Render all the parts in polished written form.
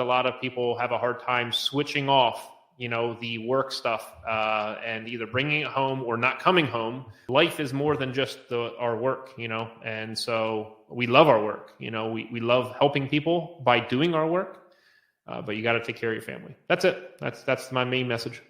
A lot of people have a hard time switching off, the work stuff and either bringing it home or not coming home. Life is more than just our work, and so we love our work. We love helping people by doing our work, but you got to take care of your family. That's it. That's my main message.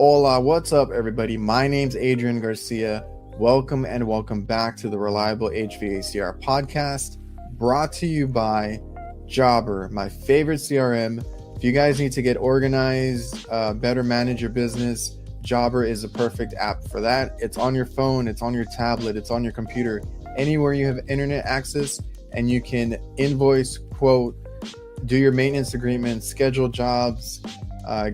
Hola, what's up, everybody? My name's Adrian Garcia. Welcome and welcome back to the Reliable HVACR podcast, brought to you by Jobber, my favorite CRM. If you guys need to get organized, better manage your business, Jobber is a perfect app for that. It's on your phone, it's on your tablet, it's on your computer, anywhere you have internet access, and you can invoice, quote, do your maintenance agreements, schedule jobs,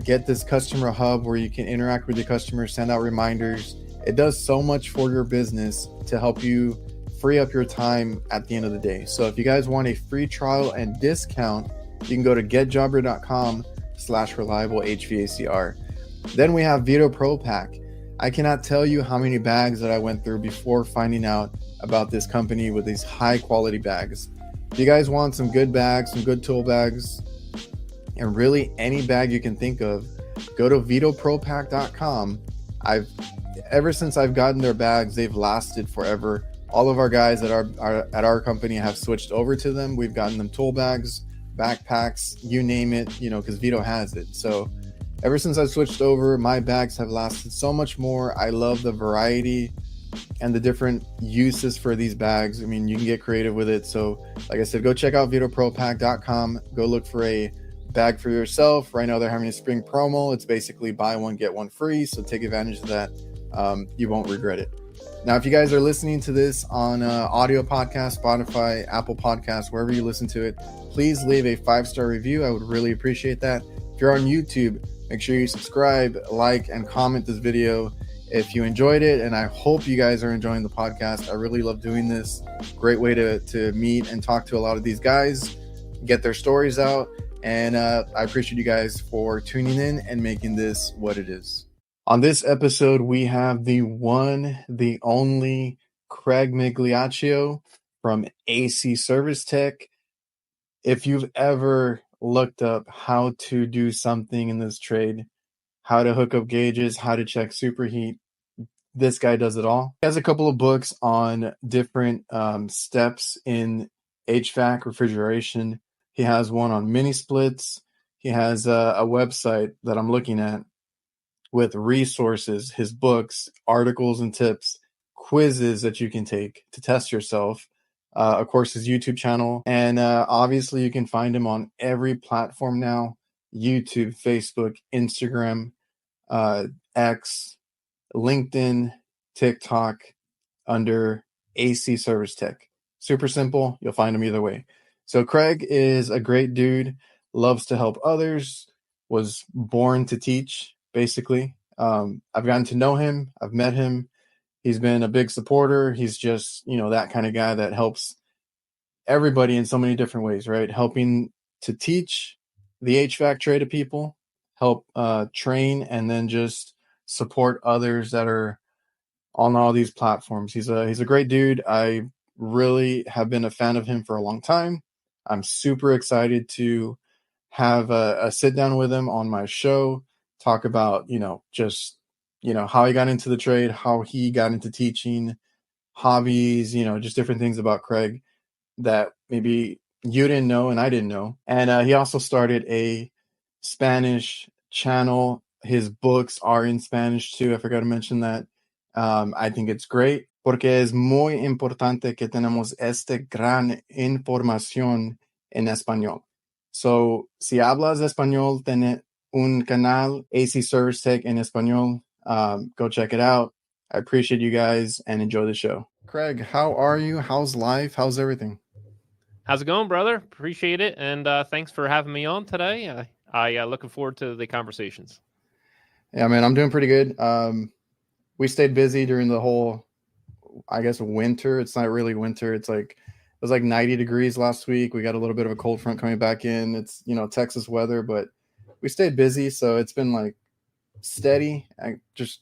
get this customer hub where you can interact with your customers, send out reminders. It does so much for your business to help you free up your time at the end of the day. So if you guys want a free trial and discount, you can go to getjobber.com/reliable HVACR. Then we have VETO Pro Pack. I cannot tell you how many bags that I went through before finding out about this company with these high quality bags. If you guys want some good bags, some good tool bags, and really any bag you can think of, go to vetopropack.com. Ever since I've gotten their bags, they've lasted forever. All of our guys at our company have switched over to them. We've gotten them tool bags, backpacks, you name it, because VETO has it. So ever since I've switched over, my bags have lasted so much more. I love the variety and the different uses for these bags. I mean, you can get creative with it. So like I said, go check out vetopropack.com. Go look for a bag for yourself. Right now they're having a spring promo. It's basically buy one get one free, so take advantage of that. You won't regret it. Now if you guys are listening to this on audio podcast, Spotify, Apple Podcasts, wherever you listen to it, please leave a 5-star review. I would really appreciate that. If you're on YouTube, make sure you subscribe, like, and comment this video if you enjoyed it, and I hope you guys are enjoying the podcast. I really love doing this. Great way to meet and talk to a lot of these guys, get their stories out. And I appreciate you guys for tuning in and making this what it is. On this episode, we have the one, the only Craig Miggliacio from AC Service Tech. If you've ever looked up how to do something in this trade, how to hook up gauges, how to check superheat, this guy does it all. He has a couple of books on different steps in HVAC refrigeration. He has one on mini splits. He has a website that I'm looking at with resources, his books, articles and tips, quizzes that you can take to test yourself. Of course, his YouTube channel. And obviously, you can find him on every platform now: YouTube, Facebook, Instagram, X, LinkedIn, TikTok, under AC Service Tech. Super simple. You'll find him either way. So Craig is a great dude, loves to help others, was born to teach, basically. I've gotten to know him. I've met him. He's been a big supporter. He's just, that kind of guy that helps everybody in so many different ways, right? Helping to teach the HVAC trade to people, help train, and then just support others that are on all these platforms. He's a great dude. I really have been a fan of him for a long time. I'm super excited to have a sit down with him on my show, talk about, just, how he got into the trade, how he got into teaching, hobbies, just different things about Craig that maybe you didn't know and I didn't know. And he also started a Spanish channel. His books are in Spanish too. I forgot to mention that. I think it's great, porque es muy importante que tenemos gran información en español. So, si hablas español, tiene un canal, AC Service Tech en español. Go check it out. I appreciate you guys and enjoy the show. Craig, how are you? How's life? How's everything? How's it going, brother? Appreciate it. And thanks for having me on today. I looking forward to the conversations. Yeah, man, I'm doing pretty good. We stayed busy during the whole, I guess, winter. It's not really winter. It was like 90 degrees last week. We got a little bit of a cold front coming back in. It's, Texas weather, but we stayed busy. So it's been like steady. I just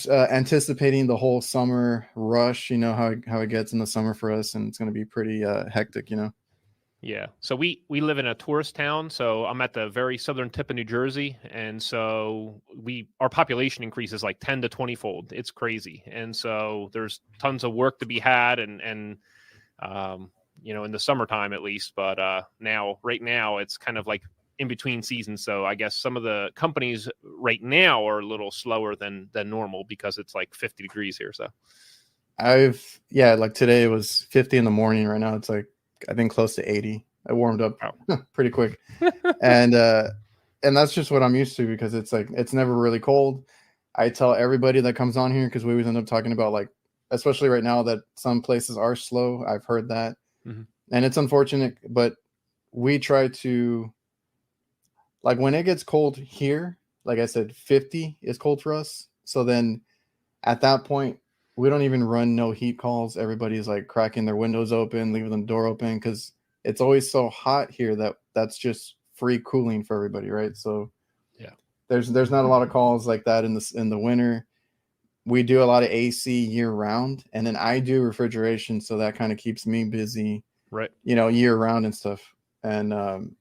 anticipating the whole summer rush. You know how it gets in the summer for us, and it's going to be pretty hectic. You know. Yeah. So we live in a tourist town. So I'm at the very southern tip of New Jersey. And so our population increases like 10 to 20 fold. It's crazy. And so there's tons of work to be had and you know, in the summertime at least. But right now it's kind of like in between seasons. So I guess some of the companies right now are a little slower than normal because it's like 50 degrees here. So like today it was 50 in the morning. Right now it's like, I think close to 80. I warmed up pretty quick. And that's just what I'm used to because it's like, it's never really cold. I tell everybody that comes on here, because we always end up talking about, like, especially right now, that some places are slow. I've heard that. Mm-hmm. And it's unfortunate, but we try to, like, when it gets cold here, like I said, 50 is cold for us. So then at that point, we don't even run no heat calls. Everybody's like cracking their windows open, leaving the door open, because it's always so hot here that's just free cooling for everybody, right? So yeah, there's not a lot of calls like that in the winter. We do a lot of AC year round, and then I do refrigeration, so that kind of keeps me busy, right? You know, year round and stuff. And man,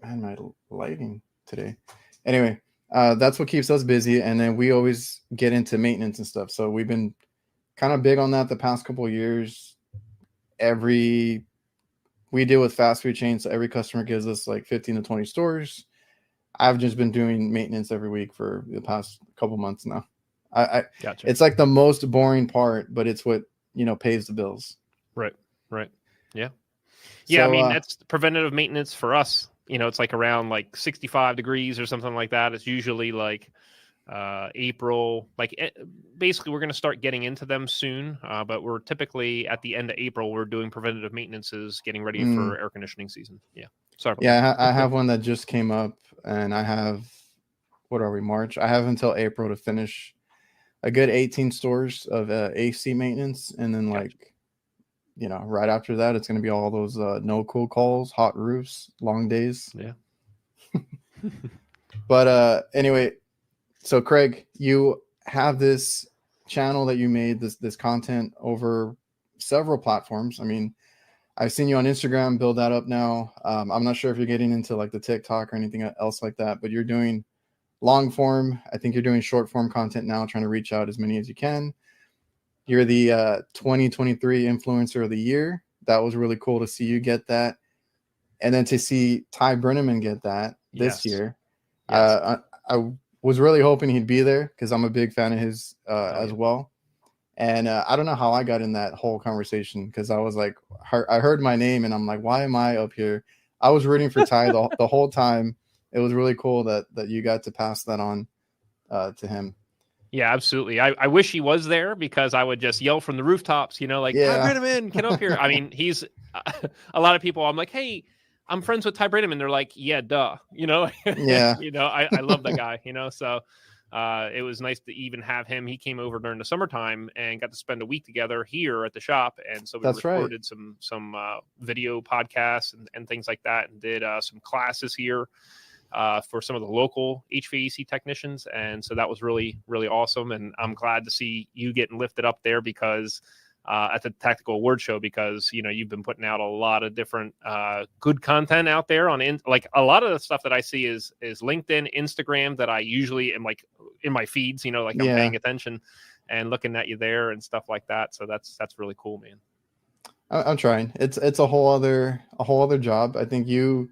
my lighting today. Anyway. That's what keeps us busy, and then we always get into maintenance and stuff. So we've been kind of big on that the past couple of years. We deal with fast food chains, so every customer gives us like 15 to 20 stores. I've just been doing maintenance every week for the past couple months now. I gotcha. It's like the most boring part, but it's what, you know, pays the bills. Right. Yeah. Yeah. So, I mean, that's preventative maintenance for us. You know, it's like around like 65 degrees or something like that. It's usually like April. Basically, we're going to start getting into them soon. But we're typically at the end of April, we're doing preventative maintenances, getting ready for air conditioning season. Yeah. Sorry. I have one that just came up, and I have, what are we, March? I have until April to finish a good 18 stores of AC maintenance. And then gotcha. You know, right after that, it's going to be all those no cool calls, hot roofs, long days. Yeah. But anyway, so Craig, you have this channel that you made this content over several platforms. I mean, I've seen you on Instagram build that up now. I'm not sure if you're getting into like the TikTok or anything else like that, but you're doing long form. I think you're doing short form content now, trying to reach out as many as you can. You're the 2023 Influencer of the Year. That was really cool to see you get that. And then to see Ty Brenneman get that this year. Yes. I was really hoping he'd be there because I'm a big fan of his as well. And I don't know how I got in that whole conversation because I was like, I heard my name and I'm like, why am I up here? I was rooting for Ty the whole time. It was really cool that you got to pass that on to him. Yeah, absolutely. I wish he was there because I would just yell from the rooftops, you know, like, Ty Brenneman, get up here. I mean, he's a lot of people. I'm like, hey, I'm friends with Ty Brenneman. They're like, yeah, duh. You know, yeah. You know, I love that guy, you know, so it was nice to even have him. He came over during the summertime and got to spend a week together here at the shop. And so we recorded some video podcasts and things like that and did some classes here. For some of the local HVAC technicians. And so that was really, really awesome. And I'm glad to see you getting lifted up there because at the Tactical Award Show, because, you know, you've been putting out a lot of different good content out there like a lot of the stuff that I see is LinkedIn, Instagram that I usually am like in my feeds, you know, like I'm paying attention and looking at you there and stuff like that. So that's really cool, man. I'm trying. It's a whole other job. I think you,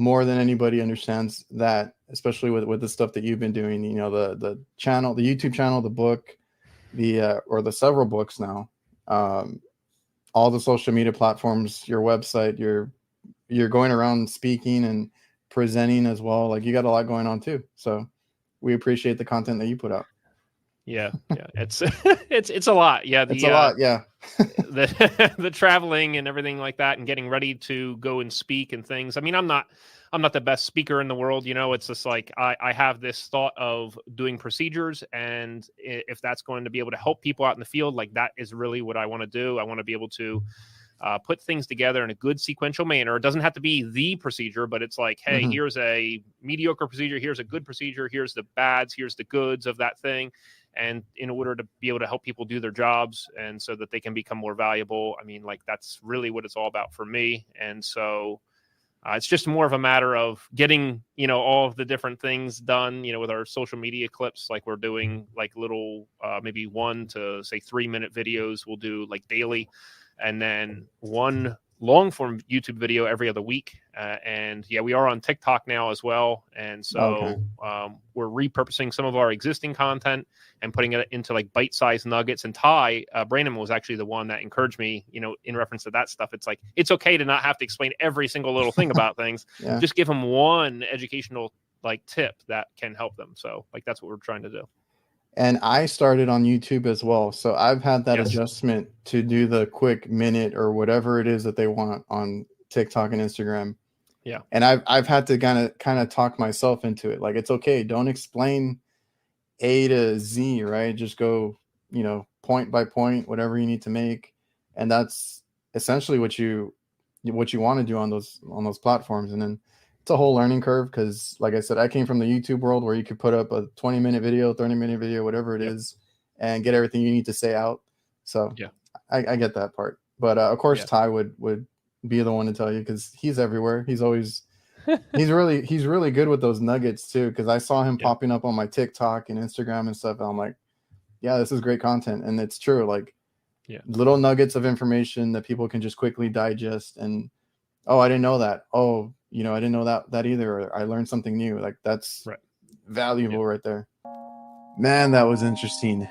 more than anybody, understands that, especially with the stuff that you've been doing, you know, the channel, the YouTube channel, the book, or the several books now, all the social media platforms, your website, you're going around speaking and presenting as well. Like you got a lot going on too. So we appreciate the content that you put out. Yeah. It's a lot. Yeah. It's a lot. Yeah. the traveling and everything like that and getting ready to go and speak and things. I mean, I'm not the best speaker in the world. You know, it's just like, I have this thought of doing procedures. And if that's going to be able to help people out in the field, like that is really what I want to do. I want to be able to put things together in a good sequential manner. It doesn't have to be the procedure, but it's like, hey, here's a mediocre procedure, here's a good procedure, here's the bads, here's the goods of that thing. And in order to be able to help people do their jobs and so that they can become more valuable, I mean, like, that's really what it's all about for me. And so it's just more of a matter of getting, all of the different things done, with our social media clips. Like, we're doing like little, maybe 1 to say 3-minute videos we'll do like daily, and then one long form YouTube video every other week. And yeah, we are on TikTok now as well. And so we're repurposing some of our existing content and putting it into like bite-sized nuggets. And Ty, Brandon was actually the one that encouraged me, in reference to that stuff. It's like, it's okay to not have to explain every single little thing about things. Just give them one educational like tip that can help them. So like, that's what we're trying to do. And I started on YouTube as well. So I've had that adjustment to do the quick minute or whatever it is that they want on TikTok and Instagram. Yeah. And I've had to kind of talk myself into it. Like, it's okay. Don't explain A to Z, right? Just go, point by point, whatever you need to make. And that's essentially what you want to do on those platforms. And then it's a whole learning curve, because like I said, I came from the YouTube world where you could put up a 20-minute video, 30-minute video, whatever it is, and get everything you need to say out. So I get that part. But of course, Ty would be the one to tell you, because he's everywhere. He's always he's really good with those nuggets too, because I saw him popping up on my TikTok and Instagram and stuff. And I'm like, yeah, this is great content. And it's true. Like, little nuggets of information that people can just quickly digest. And oh, I didn't know that. Oh, I didn't know that either. Or I learned something new. Like, that's valuable right there. Man, that was interesting.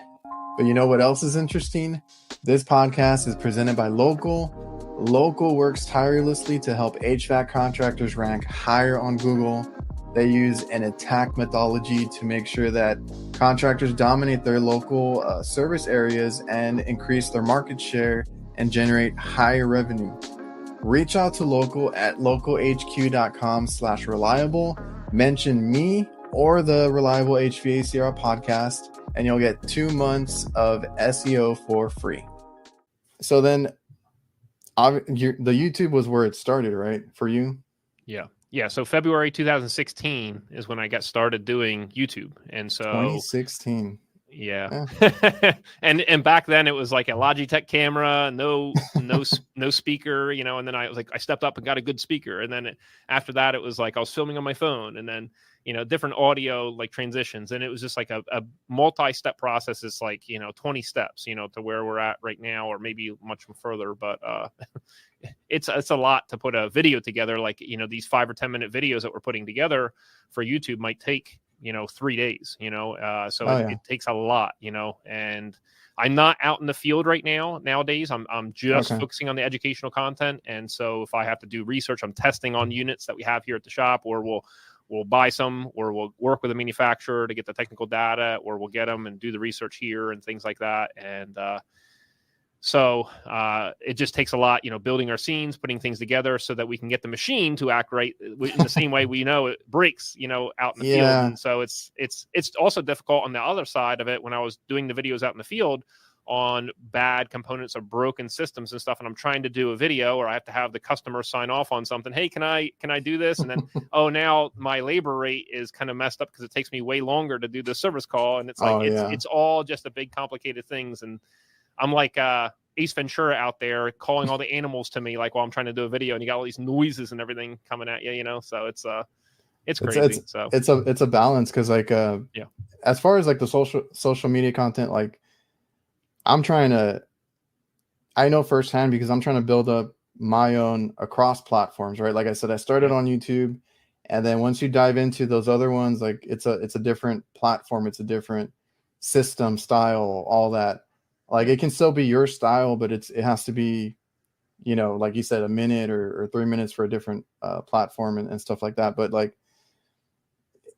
But you know what else is interesting? This podcast is presented by Local. Local works tirelessly to help HVAC contractors rank higher on Google. They use an attack methodology to make sure that contractors dominate their local service areas and increase their market share and generate higher revenue. Reach out to Local at localhq.com/reliable. Mention me or the Reliable HVACR podcast, and you'll get 2 months of SEO for free. So then, the YouTube was where it started, right? For you? Yeah. So February 2016 is when I got started doing YouTube. And so 2016. Yeah. and back then it was like a Logitech camera, no speaker, and then I stepped up and got a good speaker. And then after that, it was like I was filming on my phone, and then, different audio like transitions. And it was just like a multi-step process. It's like, 20 steps, to where we're at right now, or maybe much further. But it's a lot to put a video together. Like, these 5 or 10 minute videos that we're putting together for YouTube might take 3 days, so it takes a lot, and I'm not out in the field right nowadays. I'm just focusing on the educational content. And so if I have to do research, I'm testing on units that we have here at the shop, or we'll buy some, or we'll work with a manufacturer to get the technical data, or we'll get them and do the research here and things like that. And, so it just takes a lot, building our scenes, putting things together so that we can get the machine to act right in the same way we know it breaks, out in the field. And so it's also difficult on the other side of it when I was doing the videos out in the field on bad components or broken systems and stuff. And I'm trying to do a video, or I have to have the customer sign off on something. Hey, can I do this? And then, now my labor rate is kind of messed up because it takes me way longer to do the service call. And it's like, it's all just a big complicated things. And I'm like Ace Ventura out there calling all the animals to me, like, while I'm trying to do a video, and you got all these noises and everything coming at you, So it's crazy. It's a balance, because like as far as like the social media content, like I know firsthand, because I'm trying to build up my own across platforms, right? Like I said, I started on YouTube, and then once you dive into those other ones, like it's a different platform, it's a different system, style, all that. Like, it can still be your style, but it has to be, like you said, a minute or 3 minutes for a different platform and stuff like that. But like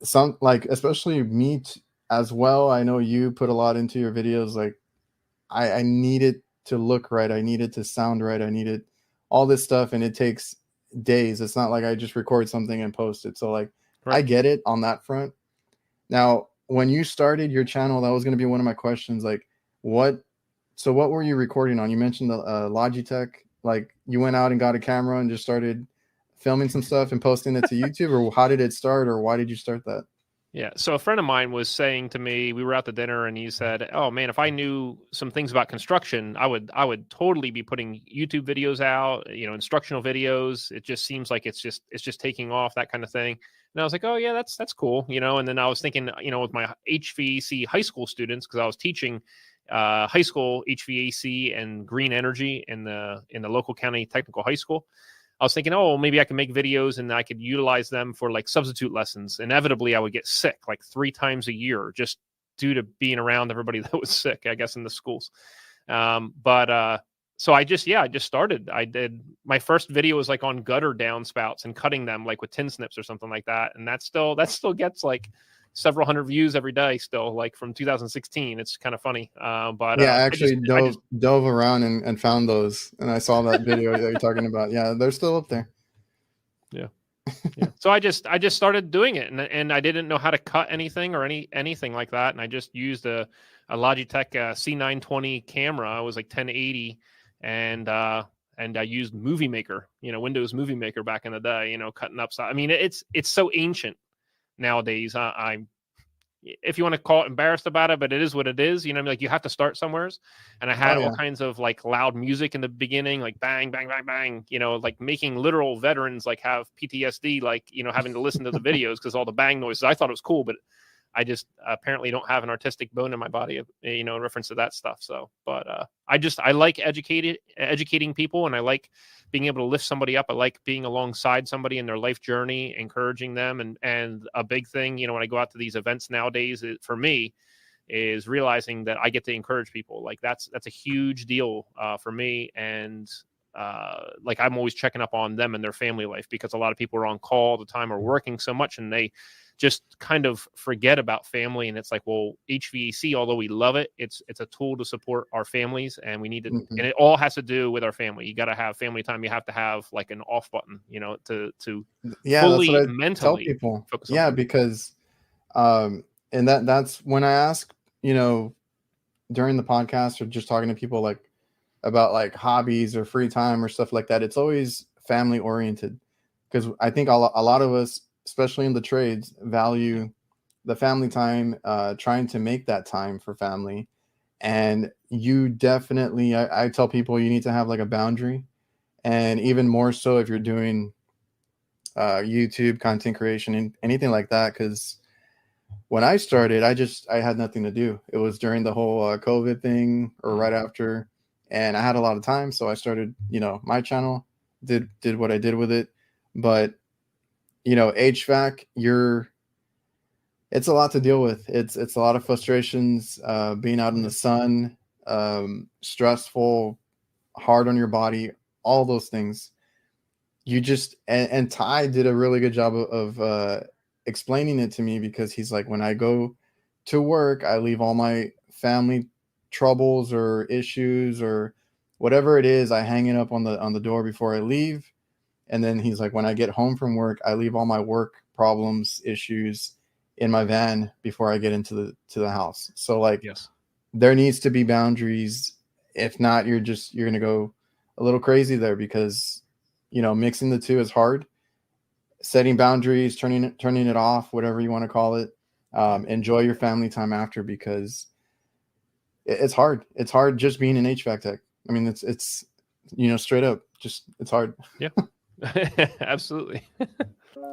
especially me as well, I know you put a lot into your videos. Like, I need it to look right. I need it to sound right. I needed all this stuff, and it takes days. It's not like I just record something and post it. So like, I get it on that front. Now, when you started your channel, that was going to be one of my questions. Like, what were you recording on? You mentioned the Logitech Like you went out and got a camera and just started filming some stuff and posting it to YouTube, or how did it start, or why did you start that? Yeah. So a friend of mine was saying to me, we were out to dinner, and he said, "Oh man, if I knew some things about construction, I would totally be putting YouTube videos out, instructional videos. It just seems like it's just taking off, that kind of thing." And I was like, "Oh yeah, that's cool." And then I was thinking, with my HVAC high school students, because I was teaching high school HVAC and green energy in the local county technical high school. I was thinking, oh, maybe I can make videos and I could utilize them for like substitute lessons. Inevitably, I would get sick like 3 times a year just due to being around everybody that was sick, I guess, in the schools. So I just started. I did my first video was like on gutter downspouts and cutting them like with tin snips or something like that. And that still gets like several hundred views every day still, like from 2016. It's kind of funny. I actually dove around and found those, and I saw that video that you're talking about. Yeah, they're still up there. Yeah. So I just started doing it, and I didn't know how to cut anything or anything like that. And I just used a Logitech C920 camera. It was like 1080, and I used Movie Maker, Windows Movie Maker back in the day, cutting up. I mean, it's so ancient nowadays. I'm, if you want to call it, embarrassed about it, but it is what it is. Like you have to start somewhere. And I had all kinds of like loud music in the beginning, like bang, bang, bang, bang, like making literal veterans like have PTSD, like, having to listen to the videos because all the bang noises. I thought it was cool, but I just apparently don't have an artistic bone in my body, in reference to that stuff. So, but I like educating people, and I like being able to lift somebody up. I like being alongside somebody in their life journey, encouraging them. And a big thing, when I go out to these events nowadays, for me, is realizing that I get to encourage people. Like that's a huge deal for me. And like I'm always checking up on them and their family life, because a lot of people are on call all the time or working so much, and they just kind of forget about family. And it's like, well, HVAC, although we love it, it's a tool to support our families, and we need to, and it all has to do with our family. You got to have family time. You have to have like an off button, to fully that's what I mentally tell people. focus on because, and that's when I ask, during the podcast or just talking to people like about like hobbies or free time or stuff like that, it's always family oriented, because I think a lot of us, especially in the trades, value the family time, trying to make that time for family. And you definitely, I tell people you need to have like a boundary, and even more so if you're doing YouTube content creation and anything like that. Because when I started, I had nothing to do. It was during the whole COVID thing or right after, and I had a lot of time. So I started, my channel, did what I did with it. But HVAC, it's a lot to deal with. It's a lot of frustrations, being out in the sun, stressful, hard on your body, all those things. You just, and Ty did a really good job of explaining it to me, because he's like, when I go to work, I leave all my family troubles or issues or whatever it is, I hang it up on the door before I leave. And then he's like, when I get home from work, I leave all my work problems, issues in my van before I get into the house. So like, yes, there needs to be boundaries. If not, you're going to go a little crazy there, because, mixing the two is hard. Setting boundaries, turning it off, whatever you want to call it. Enjoy your family time after, because it's hard. It's hard just being an HVAC tech. I mean, it's straight up, just, it's hard. Yeah. Absolutely.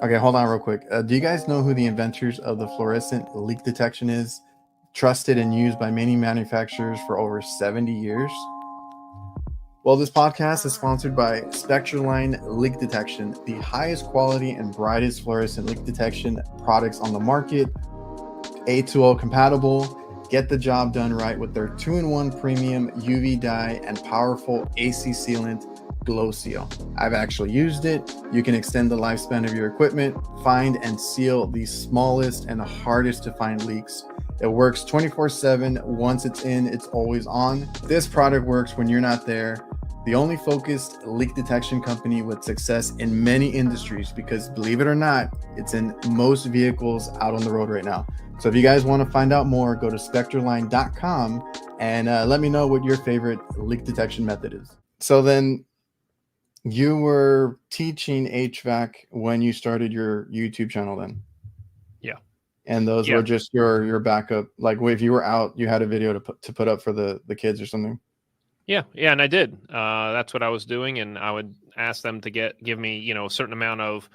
Okay, hold on real quick. Do you guys know who the inventors of the fluorescent leak detection is? Trusted and used by many manufacturers for over 70 years. Well, this podcast is sponsored by SPECTROLINE Leak Detection, the highest quality and brightest fluorescent leak detection products on the market. A2L compatible. Get the job done right with their 2-in-1 premium UV dye and powerful AC sealant Glow Seal. I've actually used it. You can extend the lifespan of your equipment, find and seal the smallest and the hardest to find leaks. It works 24/7. Once it's in, it's always on. This product works when you're not there. The only focused leak detection company with success in many industries, because believe it or not, it's in most vehicles out on the road right now. So if you guys want to find out more, go to spectroline.com and let me know what your favorite leak detection method is. So then You were teaching HVAC when you started your YouTube channel then? Yeah. And those Yeah. were just your backup. Like if you were out, you had a video to put up for the kids or something. Yeah, and I did. That's what I was doing, and I would ask them to give me, you know, a certain amount of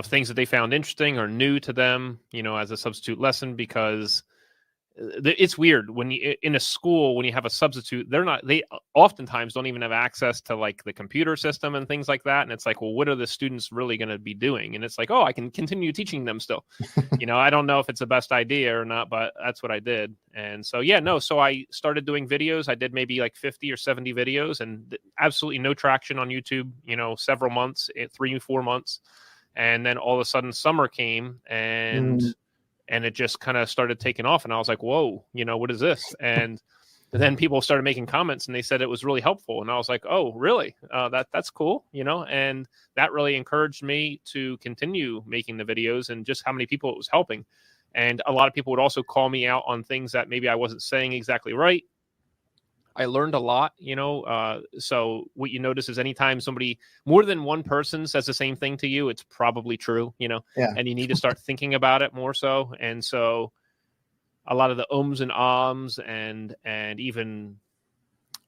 things that they found interesting or new to them, you know, as a substitute lesson, because it's weird when you in a school when you have a substitute, they oftentimes don't even have access to like the computer system and things like that, and it's like, well, what are the students really going to be doing? And it's like, oh, I can continue teaching them still. You know, I don't know if it's the best idea or not, but that's what I did. And so so I started doing videos. I did maybe like 50 or 70 videos, and absolutely no traction on YouTube, you know, several months, 3-4 months. And then all of a sudden summer came, and it just kind of started taking off. And I was like, whoa, you know, what is this? And then people started making comments, and they said it was really helpful. And I was like, oh, really? That's cool, you know? And that really encouraged me to continue making the videos, and just how many people it was helping. And a lot of people would also call me out on things that maybe I wasn't saying exactly right. I learned a lot, you know. So what you notice is anytime more than one person says the same thing to you, it's probably true, you know. Yeah. And you need to start thinking about it more so. And so a lot of the ums and ahs and even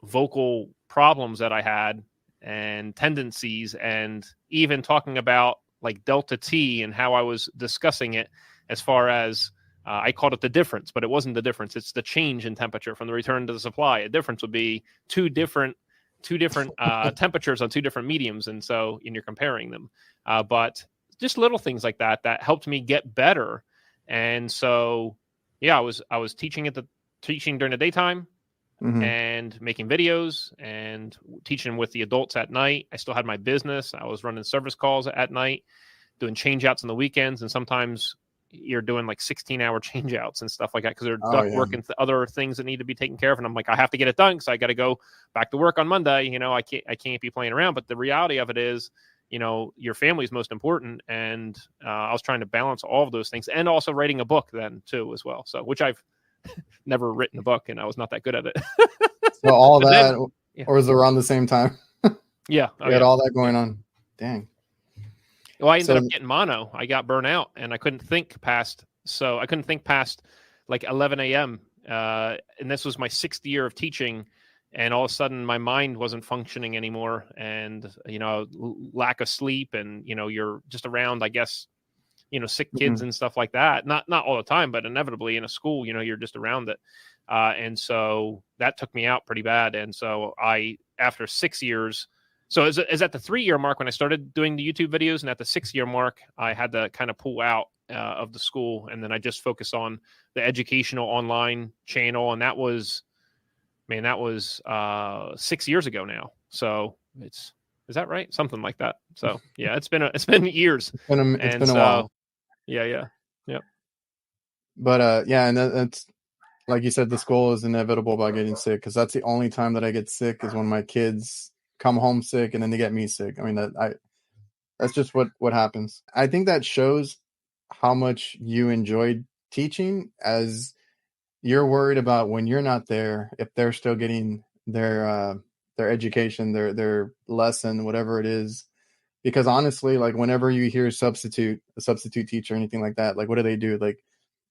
vocal problems that I had and tendencies, and even talking about like delta T and how I was discussing it as far as I called it the difference, but it wasn't the difference. It's the change in temperature from the return to the supply. A difference would be two different temperatures on two different mediums, and you're comparing them. But just little things like that helped me get better. And so, yeah, I was teaching during the daytime, and making videos and teaching with the adults at night. I still had my business. I was running service calls at night, doing change outs on the weekends, and sometimes you're doing like 16-hour change outs and stuff like that, because they're duct work and other things that need to be taken care of. And I'm like, I have to get it done, because I got to go back to work on Monday. You know, I can't be playing around. But the reality of it is, you know, your family is most important. And I was trying to balance all of those things, and also writing a book then too as well. So, which I've never written a book, and I was not that good at it. So all But that, then, yeah. or was it around the same time? Yeah. You had all that going on. Dang. Well, I ended up getting mono. I got burnt out, and I couldn't think past like 11 a.m. And this was my 6th year of teaching, and all of a sudden my mind wasn't functioning anymore. And, you know, lack of sleep, and, you know, you're just around, I guess, you know, sick kids and stuff like that. Not all the time, but inevitably in a school, you know, you're just around it. And so that took me out pretty bad. And so after 6 years, so is at the 3-year mark when I started doing the YouTube videos, and at the 6-year mark, I had to kind of pull out of the school, and then I just focused on the educational online channel, and that was 6 years ago now. So is that right? Something like that. So yeah, it's been years. It's been a while. Yeah. But yeah, and that's like you said, the school is inevitable about getting sick, because that's the only time that I get sick is when my kids come home sick, and then they get me sick. I mean, that's just what happens. I think that shows how much you enjoyed teaching, as you're worried about when you're not there, if they're still getting their education, their lesson, whatever it is. Because honestly, like whenever you hear a substitute teacher or anything like that, like what do? Like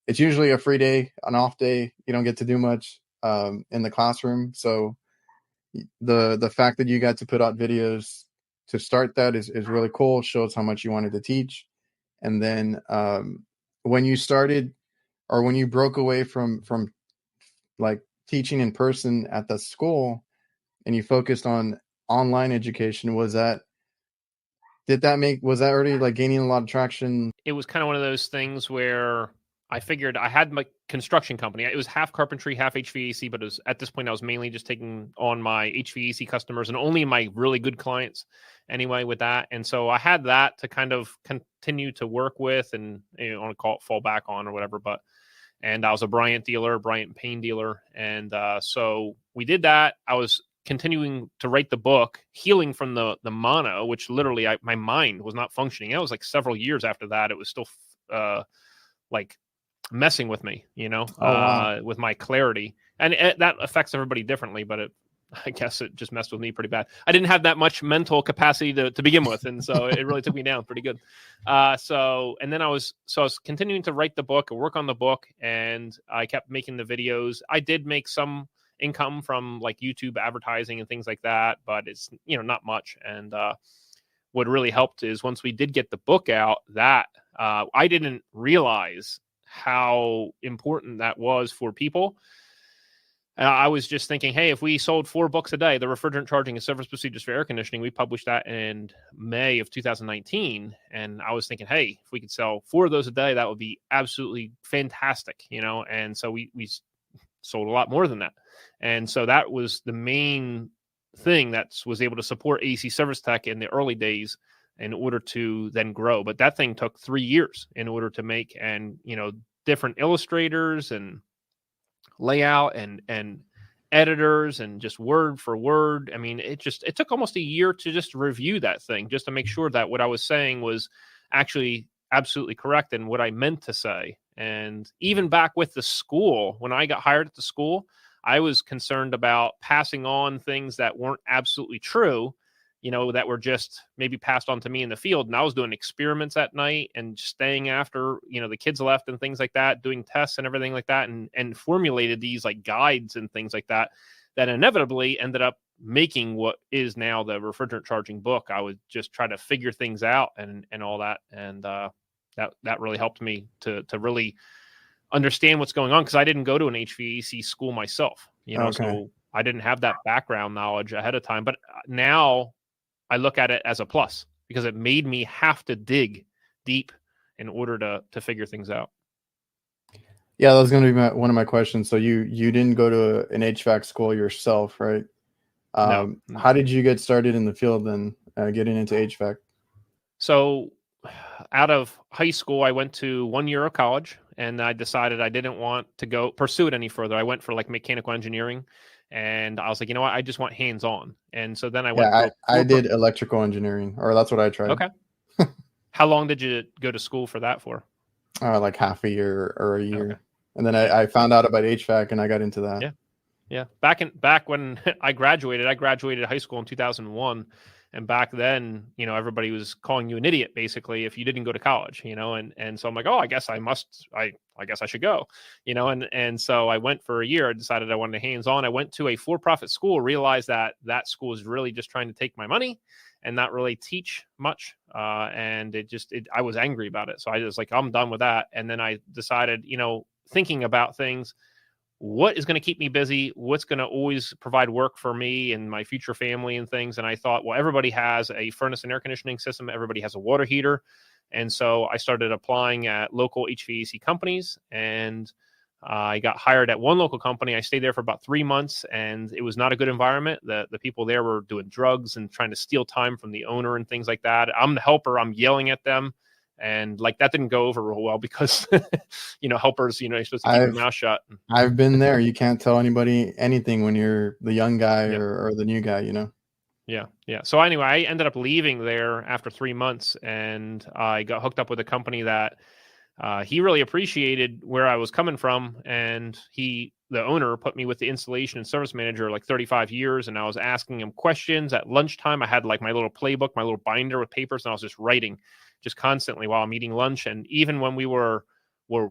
it's usually a free day, an off day. You don't get to do much in the classroom. So the fact that you got to put out videos to start that is really cool. Shows how much you wanted to teach. And then when you started, or when you broke away from like teaching in person at the school, and you focused on online education, was that already like gaining a lot of traction? It was kind of one of those things where I figured I had my construction company. It was half carpentry, half HVAC, but at this point I was mainly just taking on my HVAC customers, and only my really good clients anyway with that. And so I had that to kind of continue to work with, and you know, want to call it fall back on or whatever. And I was a Bryant paint dealer. And so we did that. I was continuing to write the book, healing from the mono, which literally my mind was not functioning. That was like several years after that. It was still like messing with me, you know, with my clarity. And that affects everybody differently, but I guess it just messed with me pretty bad. I didn't have that much mental capacity to begin with. And so it really took me down pretty good. And then I was continuing to write the book and work on the book, and I kept making the videos. I did make some income from like YouTube advertising and things like that, but it's, not much. And what really helped is once we did get the book out, that I didn't realize how important that was for people. I was just thinking, hey, if we sold 4 books a day, the refrigerant charging and service procedures for air conditioning, we published that in May of 2019. And I was thinking, hey, if we could sell 4 of those a day, that would be absolutely fantastic, And so we sold a lot more than that. And so that was the main thing that was able to support AC Service Tech in the early days in order to then grow. But that thing took 3 years in order to make, and, different illustrators and layout and editors and just word for word. I mean, it took almost a year to just review that thing, just to make sure that what I was saying was actually absolutely correct and what I meant to say. And even back with the school, when I got hired at the school, I was concerned about passing on things that weren't absolutely true, that were just maybe passed on to me in the field. And I was doing experiments at night and staying after, the kids left and things like that, doing tests and everything like that, and formulated these like guides and things like that, that inevitably ended up making what is now the refrigerant charging book. I would just try to figure things out and all that. And that really helped me to really understand what's going on, because I didn't go to an HVAC school myself, Okay. So I didn't have that background knowledge ahead of time. But now I look at it as a plus, because it made me have to dig deep in order to figure things out. Yeah, that was going to be one of my questions. So you didn't go to an HVAC school yourself, right? No. How did you get started in the field then, getting into HVAC? So out of high school, I went to 1 year of college, and I decided I didn't want to pursue it any further. I went for like mechanical engineering, and I was like, you know what? I just want hands-on. And so then I went. I did electrical engineering, or that's what I tried. Okay. How long did you go to school for that for? Like half a year or a year. Okay. And then I found out about HVAC and I got into that. Yeah. Back when I graduated high school in 2001. And back then, everybody was calling you an idiot, basically, if you didn't go to college, and so I'm like, oh, I guess I guess I should go, and so I went for a year. I decided I wanted hands-on. I went to a for-profit school, realized that school is really just trying to take my money and not really teach much. And I was angry about it. So I was like, I'm done with that. And then I decided, thinking about things, what is going to keep me busy, what's going to always provide work for me and my future family and things. And I thought, well, everybody has a furnace and air conditioning system. Everybody has a water heater. And so I started applying at local HVAC companies, and I got hired at one local company. I stayed there for about 3 months, and it was not a good environment. The people there were doing drugs and trying to steal time from the owner and things like that. I'm the helper. I'm yelling at them. And like that didn't go over real well, because helpers, you're supposed to keep your mouth shut. I've been there. You can't tell anybody anything when you're the young guy or the new guy, Yeah. So anyway, I ended up leaving there after 3 months, and I got hooked up with a company that he really appreciated where I was coming from, and the owner put me with the installation and service manager, like 35 years, and I was asking him questions at lunchtime. I had like my little playbook, my little binder with papers, and I was just writing just constantly while I'm eating lunch. And even when we were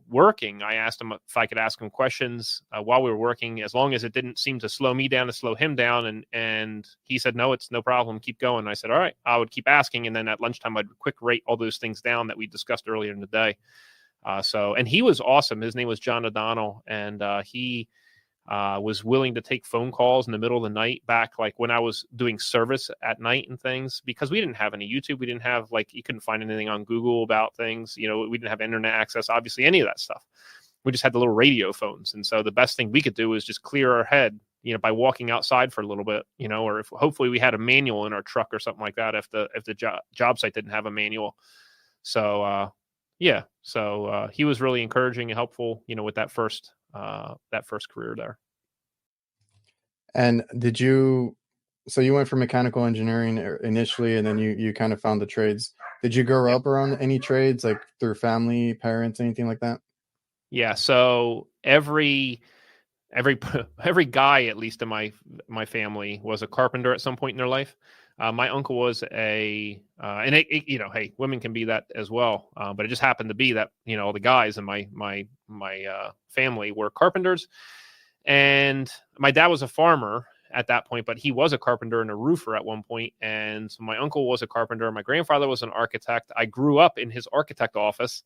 working, I asked him if I could ask him questions while we were working, as long as it didn't seem to slow me down, to slow him down. And he said, no, it's no problem. Keep going. And I said, all right. I would keep asking. And then at lunchtime, I'd quick rate all those things down that we discussed earlier in the day. And he was awesome. His name was John O'Donnell, and he was willing to take phone calls in the middle of the night back, like when I was doing service at night and things, because we didn't have any YouTube. We didn't have, like, you couldn't find anything on Google about things. We didn't have internet access, obviously, any of that stuff. We just had the little radio phones. And so the best thing we could do was just clear our head, by walking outside for a little bit, or if hopefully we had a manual in our truck or something like that, if the job site didn't have a manual. So, So he was really encouraging and helpful, with that first career there. And so you went for mechanical engineering initially, and then you kind of found the trades. Did you grow up around any trades, like through family, parents, anything like that? Yeah. So every every every guy, at least in my family, was a carpenter at some point in their life. My uncle was and hey, women can be that as well. But it just happened to be that, the guys in my family were carpenters, and my dad was a farmer at that point, but he was a carpenter and a roofer at one point. And so my uncle was a carpenter. My grandfather was an architect. I grew up in his architect office,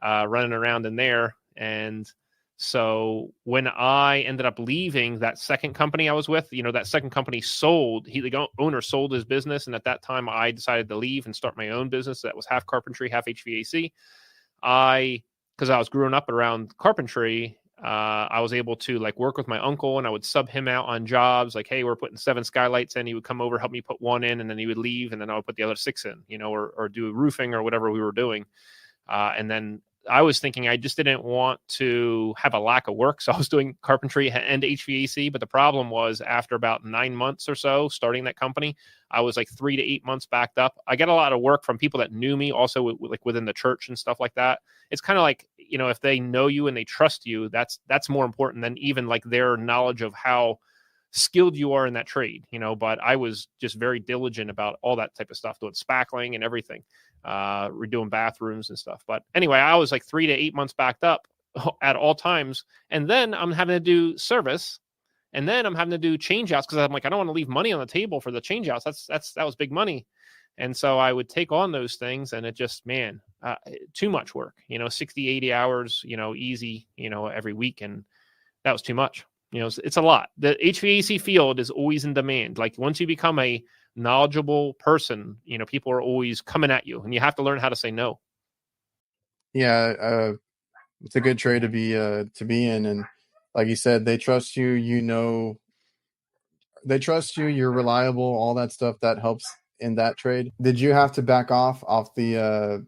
running around in there. And so when I ended up leaving that second company I was with, that second company sold, the owner sold his business. And at that time I decided to leave and start my own business. That was half carpentry, half HVAC. Because I was growing up around carpentry, I was able to work with my uncle, and I would sub him out on jobs. Like, hey, we're putting 7 skylights in. He would come over, help me put 1 in, and then he would leave, and then I would put the other 6 in, or do roofing or whatever we were doing. And then I was thinking I just didn't want to have a lack of work. So I was doing carpentry and HVAC. But the problem was, after about 9 months or so starting that company, I was 3 to 8 months backed up. I got a lot of work from people that knew me, also within the church and stuff like that. It's kind of like, if they know you and they trust you, that's more important than even their knowledge of how skilled you are in that trade, but I was just very diligent about all that type of stuff, doing spackling and everything, redoing bathrooms and stuff. But anyway, I was 3 to 8 months backed up at all times. And then I'm having to do service, and then I'm having to do change outs, because I'm I don't want to leave money on the table for the change outs. That was big money. And so I would take on those things, and it just, too much work, 60, 80 hours, easy, every week. And that was too much. It's a lot. The HVAC field is always in demand. Once you become a knowledgeable person, people are always coming at you, and you have to learn how to say no. Yeah. It's a good trade to be in. And like you said, they trust you, they trust you, you're reliable, all that stuff that helps in that trade. Did you have to back off the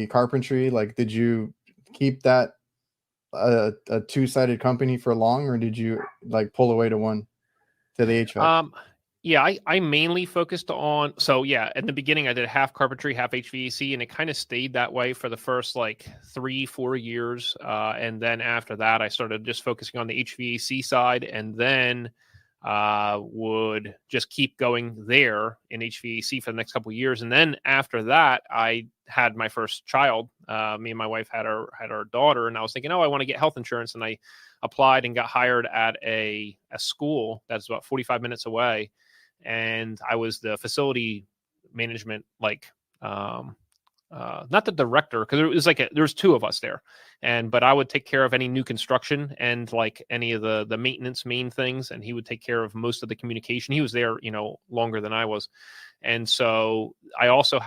carpentry? Did you keep that a 2-sided company for long, or did you pull away to the HVAC? Yeah, I mainly focused on, in the beginning I did half carpentry, half HVAC, and it kind of stayed that way for the first 3-4 years. And then after that, I started just focusing on the HVAC side, and then would just keep going there in HVAC for the next couple of years. And then after that, I had my first child. Me and my wife had our daughter, and I was thinking, I want to get health insurance. And I applied and got hired at a school that's about 45 minutes away. And I was the facility management, not the director, because it was there was 2 of us there, but I would take care of any new construction and any of the maintenance main things, and he would take care of most of the communication. He was there, longer than I was, and so I also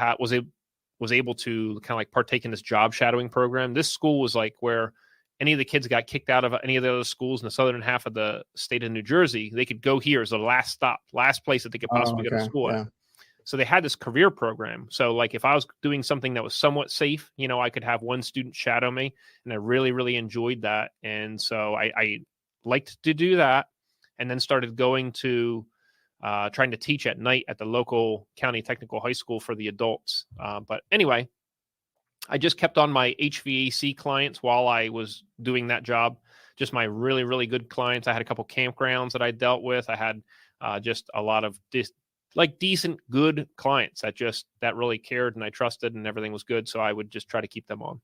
was able to kind of partake in this job shadowing program. This school was where any of the kids got kicked out of any of the other schools in the southern half of the state of New Jersey, they could go here as the last place that they could possibly go to school at. So they had this career program. So if I was doing something that was somewhat safe, I could have one student shadow me, and I really, really enjoyed that. And so I liked to do that, and then started going to trying to teach at night at the local county technical high school for the adults. But anyway, I just kept on my HVAC clients while I was doing that job. Just my really, really good clients. I had a couple campgrounds that I dealt with. I had just a lot of decent, good clients that really cared and I trusted, and everything was good. So I would just try to keep them on.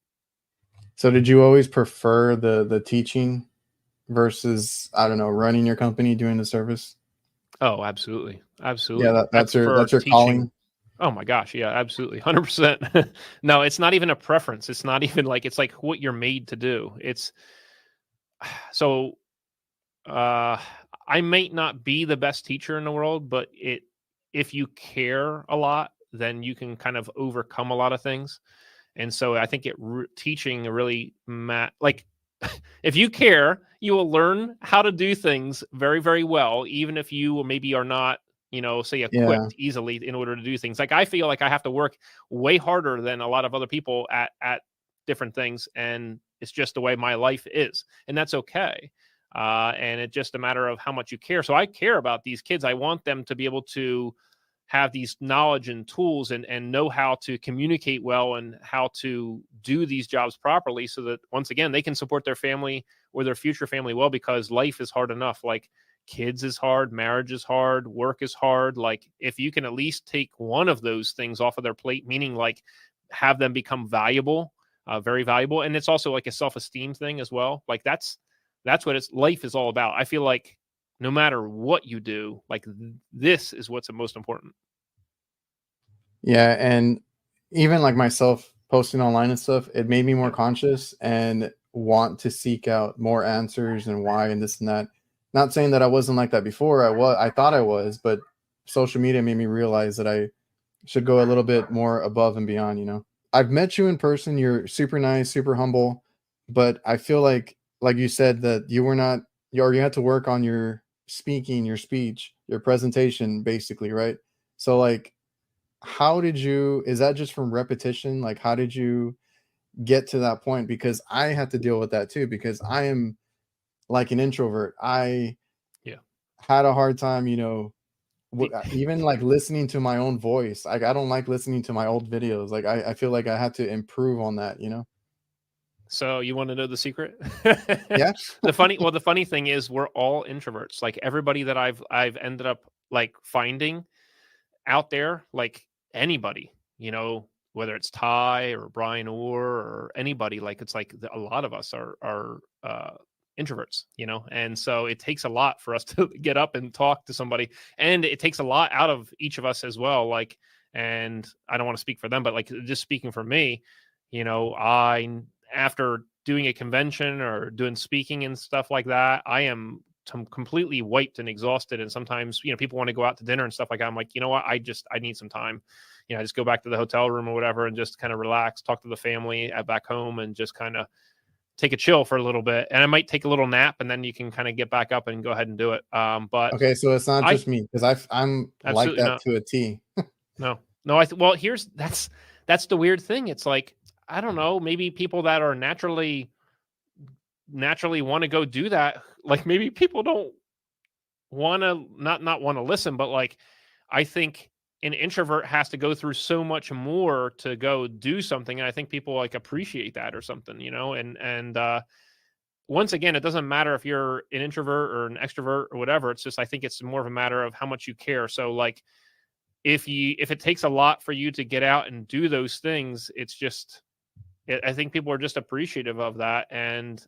So did you always prefer the teaching versus, running your company, doing the service? Oh, absolutely. Absolutely. Yeah, that's your calling. Oh my gosh. Yeah, absolutely. 100%. No, it's not even a preference. It's not even it's what you're made to do. It's so, I might not be the best teacher in the world, but if you care a lot, then you can kind of overcome a lot of things. And so I think teaching really if you care, you will learn how to do things very, very well, even if you maybe are not, say equipped easily in order to do things. I feel like I have to work way harder than a lot of other people at different things. And it's just the way my life is. And that's okay. And it's just a matter of how much you care. So I care about these kids. I want them to be able to have these knowledge and tools and know how to communicate well and how to do these jobs properly, so that once again, they can support their family or their future family well, because life is hard enough. Like, kids is hard, marriage is hard, work is hard. Like, if you can at least take one of those things off of their plate, meaning like have them become valuable, very valuable. And it's also like a self-esteem thing as well. Like, that's what life is all about. I feel like no matter what you do, like this is what's the most important. Yeah, and even like myself posting online and stuff, it made me more conscious and want to seek out more answers and why and this and that. Not saying that I wasn't like that before. I thought I was, but social media made me realize that I should go a little bit more above and beyond, you know. I've met you in person. You're super nice, super humble, but I feel like you said that you were not, you had to work on your speaking, your speech, your presentation, basically, right? So like, how did you, is that just from repetition? Like, how did you get to that point? Because I had to deal with that too, because I am like an introvert. I had a hard time, you know, even like listening to my own voice. Like, I don't like listening to my old videos. Like, I feel like I had to improve on that, you know? So you want to know the secret? Yeah. The funny thing is, we're all introverts. Like, everybody that I've ended up like finding out there, like anybody, you know, whether it's Ty or Brian or anybody, like, it's like a lot of us are introverts, you know, and so it takes a lot for us to get up and talk to somebody, and it takes a lot out of each of us as well. Like, and I don't want to speak for them, but like, just speaking for me, you know, after doing a convention or doing speaking and stuff like that, I am completely wiped and exhausted. And sometimes, you know, people want to go out to dinner and stuff like that. I'm like, you know what? I need some time. You know, I just go back to the hotel room or whatever and just kind of relax, talk to the family at back home, and just kind of take a chill for a little bit. And I might take a little nap, and then you can kind of get back up and go ahead and do it. But Okay, so it's not just me, because I'm like that not. to a T. No. Well, that's the weird thing. It's like, I don't know, maybe people that are naturally want to go do that. Like, maybe people don't want to not want to listen, but like, I think an introvert has to go through so much more to go do something. And I think people like appreciate that or something, you know, and once again, it doesn't matter if you're an introvert or an extrovert or whatever. It's just, I think it's more of a matter of how much you care. So like, if it takes a lot for you to get out and do those things, it's just, I think people are just appreciative of that. And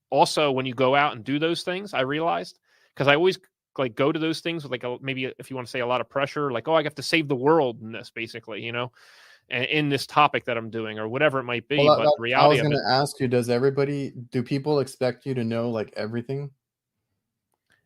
also, when you go out and do those things, I realized, because I always like go to those things with like maybe, if you want to say, a lot of pressure, like, oh, I have to save the world in this, basically, you know, and in this topic that I'm doing or whatever it might be. Well, But the I was reality of going it, to ask you, do people expect you to know like everything?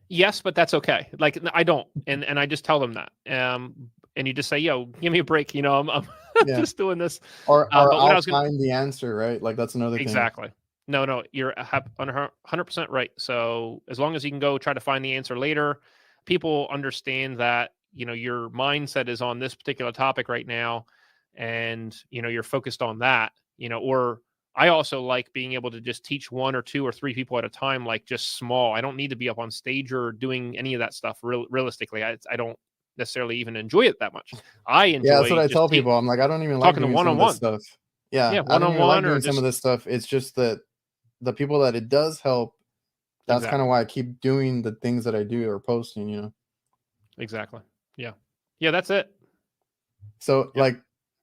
yes, but that's okay. Like, I don't, and I just tell them that. And you just say, yo, give me a break. You know, I'm Yeah. just doing this. Or But what I I'll was gonna, find the answer, right? Like, that's another thing. exactly. No, you're 100% right. So as long as you can go try to find the answer later, people understand that, you know, your mindset is on this particular topic right now, and, you know, you're focused on that, you know. Or I also like being able to just teach one or two or three people at a time, like just small. I don't need to be up on stage or doing any of that stuff. Realistically, I don't necessarily even enjoy it that much. I Yeah, enjoy that's what I just tell people. I'm like, I don't even like talking to doing some of this one-on-one. stuff. Yeah, Yeah, I don't even like one-on-one, or doing some of just this stuff. It's just that the people that it does help, that's kind exactly. of why I keep doing the things that I do or posting, you know. Exactly. Yeah. Yeah, that's it. So Yep. like,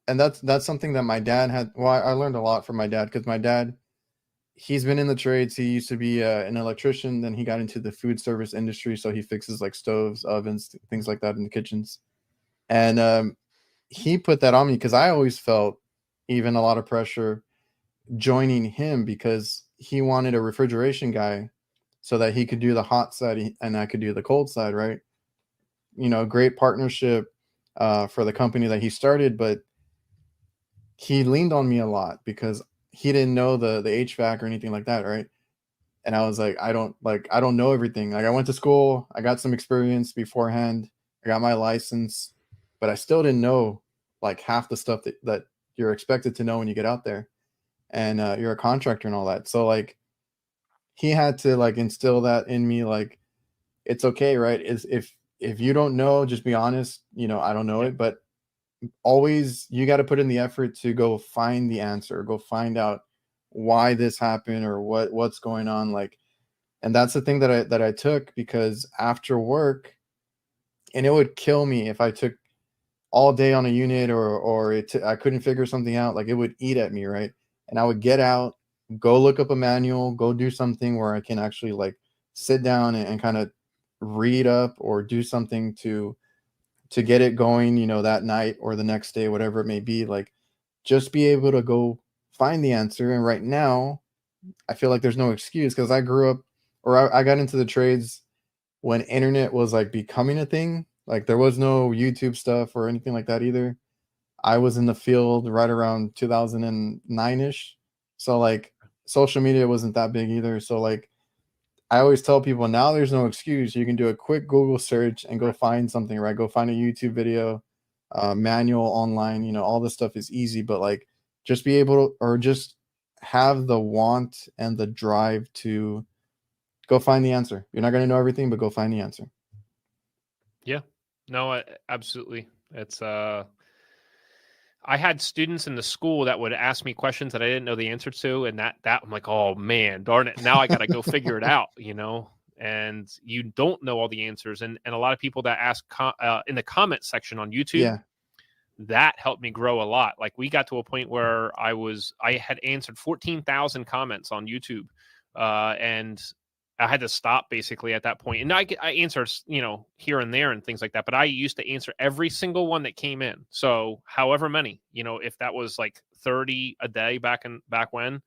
and that's something that my dad had. Well, I learned a lot from my dad, because my dad, he's been in the trades. He used to be an electrician. Then he got into the food service industry. So he fixes like stoves, ovens, things like that in the kitchens. And he put that on me, because I always felt even a lot of pressure joining him, because he wanted a refrigeration guy so that he could do the hot side and I could do the cold side, right? You know, great partnership for the company that he started, but he leaned on me a lot because he didn't know the HVAC or anything like that, right? And I was like, I don't know everything. Like, I went to school, I got some experience beforehand, I got my license, but I still didn't know like half the stuff that you're expected to know when you get out there, and you're a contractor and all that. So like, he had to like instill that in me, like, it's okay, right? Is if you don't know, just be honest. I don't know Yeah. it, but always you got to put in the effort to go find the answer, go find out why this happened or what's going on. Like, and that's the thing that I took, because after work, and it would kill me if I took all day on a unit, or I couldn't figure something out. Like, it would eat at me, right? And I would get out, go look up a manual, go do something where I can actually like sit down and kind of read up or do something to get it going, that night or the next day, whatever it may be. Like, just be able to go find the answer. And right now, I feel like there's no excuse, because I grew up, or I got into the trades when internet was like becoming a thing. Like, there was no YouTube stuff or anything like that either. I was in the field right around 2009-ish. So like social media wasn't that big either. So like, I always tell people, now there's no excuse. You can do a quick Google search and go find something, right? Go find a YouTube video, manual online, all this stuff is easy, but like, just be able to, or just have the want and the drive to go find the answer. You're not going to know everything, but go find the answer. Yeah, no, absolutely. It's, I had students in the school that would ask me questions that I didn't know the answer to. And that I'm like, oh man, darn it. Now I got to go figure it out, and you don't know all the answers. And a lot of people that ask in the comment section on YouTube, Yeah. that helped me grow a lot. Like, we got to a point where I had answered 14,000 comments on YouTube. And I had to stop basically at that point. And I answered, here and there and things like that. But I used to answer every single one that came in. So however many, if that was like 30 a day back when,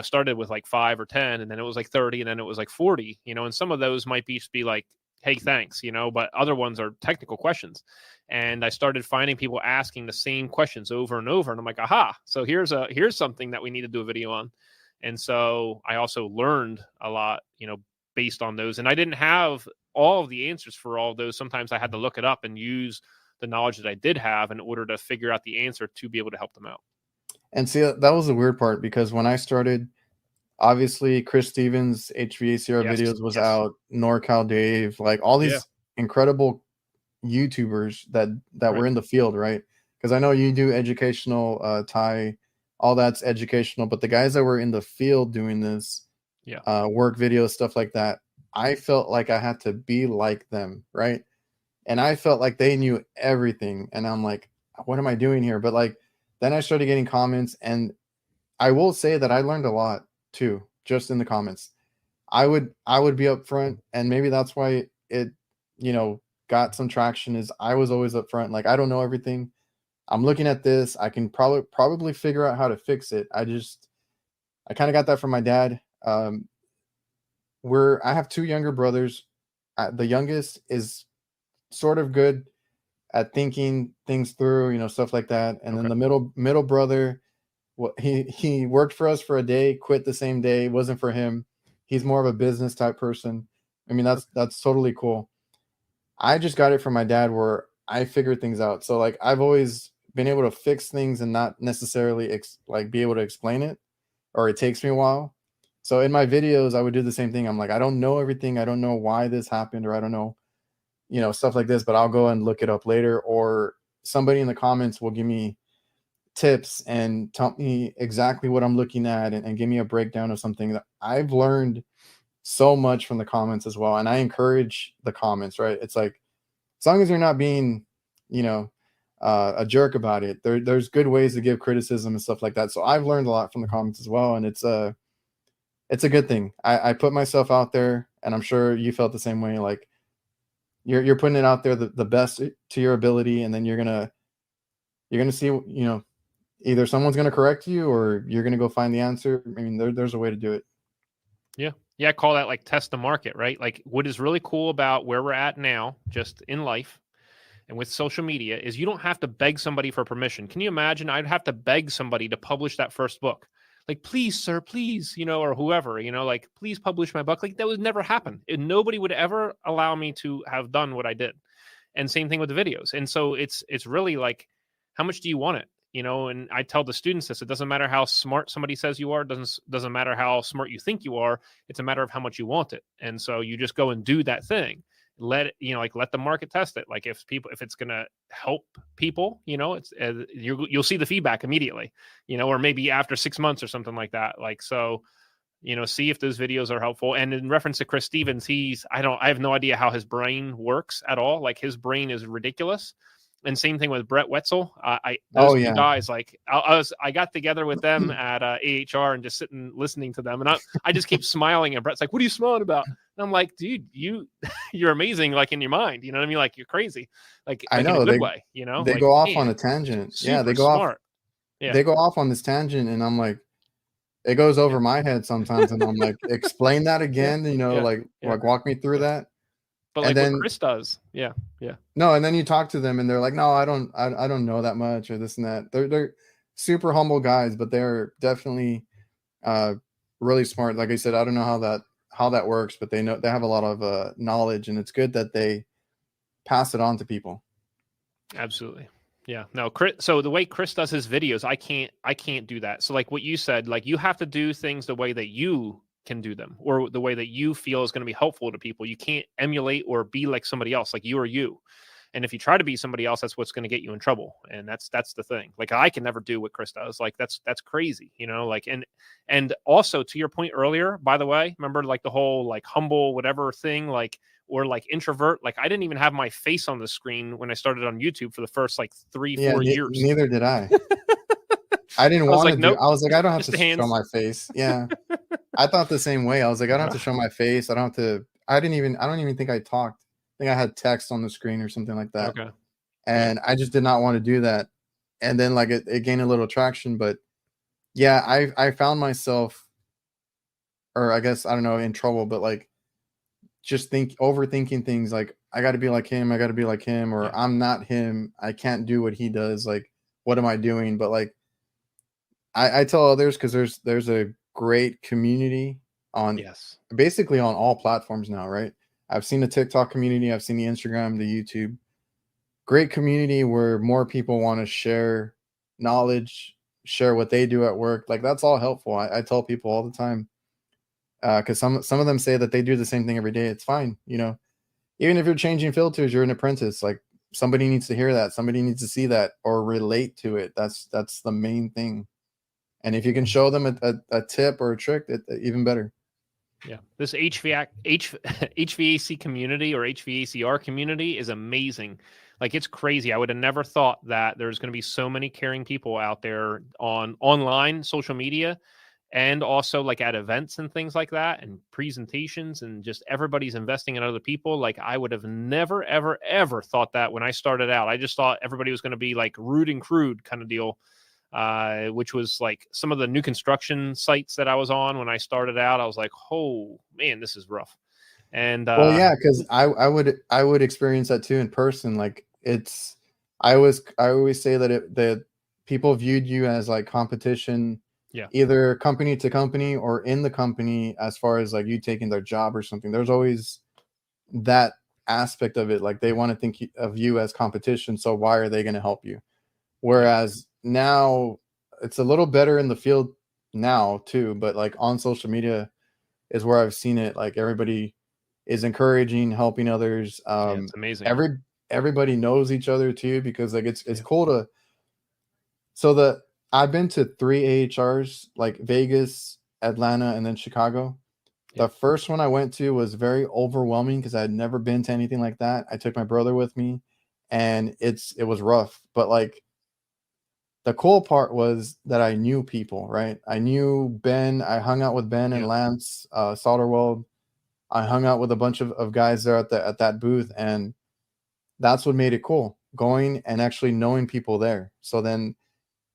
started with like 5 or 10, and then it was like 30, and then it was like 40, and some of those might be like, hey, thanks, but other ones are technical questions. And I started finding people asking the same questions over and over. And I'm like, aha, so here's something that we need to do a video on. And so I also learned a lot, based on those. And I didn't have all of the answers for all of those. Sometimes I had to look it up and use the knowledge that I did have in order to figure out the answer to be able to help them out. And see, that was the weird part, because when I started, obviously Chris Stevens' HVACR videos was out, NorCal Dave, like all these incredible YouTubers that were in the field, right? Because I know you do educational, Ty, all that's educational, but the guys that were in the field doing this, work videos, stuff like that, I felt like I had to be like them, right? And I felt like they knew everything, and I'm like, what am I doing here? But like, then I started getting comments, and I will say that I learned a lot too, just in the comments. I would be up front, and maybe that's why it, got some traction, is I was always up front. Like, I don't know everything. I'm looking at this. I can probably figure out how to fix it. I kind of got that from my dad. I have 2 younger brothers. The youngest is sort of good at thinking things through, stuff like that. And then the middle brother, he worked for us for a day, quit the same day. It wasn't for him. He's more of a business type person. I mean, that's totally cool. I just got it from my dad, where I figured things out. So like, I've always been able to fix things and not necessarily be able to explain it, or it takes me a while. So in my videos, I would do the same thing. I'm like, I don't know everything. I don't know why this happened, or I don't know, stuff like this, but I'll go and look it up later, or somebody in the comments will give me tips and tell me exactly what I'm looking at, and give me a breakdown of something. That I've learned so much from the comments as well. And I encourage the comments, right? It's like, as long as you're not being, a jerk about it, there's good ways to give criticism and stuff like that. So I've learned a lot from the comments as well. And it's a good thing. I put myself out there, and I'm sure you felt the same way. Like, you're putting it out there the best to your ability, and then you're gonna see, either someone's gonna correct you, or you're gonna go find the answer. I mean, there's a way to do it. Yeah, I call that like test the market, right? Like, what is really cool about where we're at now, just in life and with social media, is you don't have to beg somebody for permission. Can you imagine? I'd have to beg somebody to publish that first book. Like, please, sir, please, or whoever, like, please publish my book. Like, that would never happen. And nobody would ever allow me to have done what I did. And same thing with the videos. And so it's really like, how much do you want it? And I tell the students this: it doesn't matter how smart somebody says you are. Doesn't matter how smart you think you are. It's a matter of how much you want it. And so you just go and do that thing. let it, like let the market test it. Like if it's going to help people, it's you'll see the feedback immediately, or maybe after 6 months or something like that. Like, so, see if those videos are helpful. And in reference to Chris Stevens, I have no idea how his brain works at all. Like his brain is ridiculous. And same thing with Brett Wetzel. Those two guys, like I got together with them at AHR and just sitting listening to them, and I just keep smiling. And Brett's like, "What are you smiling about?" And I'm like, "Dude, you're amazing. Like in your mind, you know what I mean? Like you're crazy. Like I know, in a good way. They like, go off on a tangent. Yeah, they go smart. off. Yeah. They go off on this tangent, and I'm like, it goes over my head sometimes, and I'm like, explain that again. Like walk me through that. But like what Chris does, yeah. No, and then you talk to them, and they're like, "No, I don't know that much," or this and that. They're super humble guys, but they're definitely really smart. Like I said, I don't know how that works, but they have a lot of knowledge, and it's good that they pass it on to people. Absolutely. Yeah. No, Chris. So the way Chris does his videos, I can't do that. So like what you said, like you have to do things the way that you can do them, or the way that you feel is going to be helpful to people. You can't emulate or be like somebody else. Like you are you. And if you try to be somebody else, that's what's going to get you in trouble. And that's the thing. Like I can never do what Chris does. Like that's crazy, like, and also to your point earlier, by the way, remember like the whole like humble, whatever thing, like, or like introvert, like I didn't even have my face on the screen when I started on YouTube for the first like 3-4 years. Neither did I. I didn't want to do. Nope. I was like, I don't have to show my face. Yeah. I thought the same way. I was like, I don't have to show my face. I don't have to. I don't even think I talked. I think I had text on the screen or something like that. Okay. And I just did not want to do that. And then like it gained a little traction. But yeah, I found myself, or I guess, I don't know, in trouble, but like just overthinking things. Like I got to be like him. I got to be like him, or I'm not him. I can't do what he does. Like, what am I doing? But like, I tell others, because there's a great community on basically on all platforms now, right? I've seen the TikTok community, I've seen the Instagram, the YouTube. Great community where more people want to share knowledge, share what they do at work. Like that's all helpful. I tell people all the time, because some of them say that they do the same thing every day. It's fine, even if you're changing filters, you're an apprentice. Like somebody needs to hear that, somebody needs to see that or relate to it. That's the main thing. And if you can show them a tip or a trick, even better. Yeah, this HVAC community or HVACR community is amazing. Like it's crazy. I would have never thought that there's going to be so many caring people out there on online social media, and also like at events and things like that, and presentations, and just everybody's investing in other people. Like I would have never, ever, ever thought that when I started out. I just thought everybody was going to be like rude and crude kind of deal. Which was like some of the new construction sites that I was on when I started out. I was like, oh man, this is rough. And well, yeah, because I would experience that too in person. Like I always say that people viewed you as like competition, either company to company or in the company, as far as like you taking their job or something. There's always that aspect of it. Like they want to think of you as competition. So why are they going to help you? Whereas now it's a little better in the field now too, but like on social media is where I've seen it. Like everybody is encouraging, helping others. It's amazing. Everybody knows each other too, because like it's cool to. So I've been to 3 AHRs, like Vegas, Atlanta, and then Chicago. The first one I went to was very overwhelming because I had never been to anything like that. I took my brother with me, and it was rough, but like. The cool part was that I knew people, right? I knew Ben. I hung out with Ben and Lance Soderweld. I hung out with a bunch of guys there at that booth, and that's what made it cool. Going and actually knowing people there. So then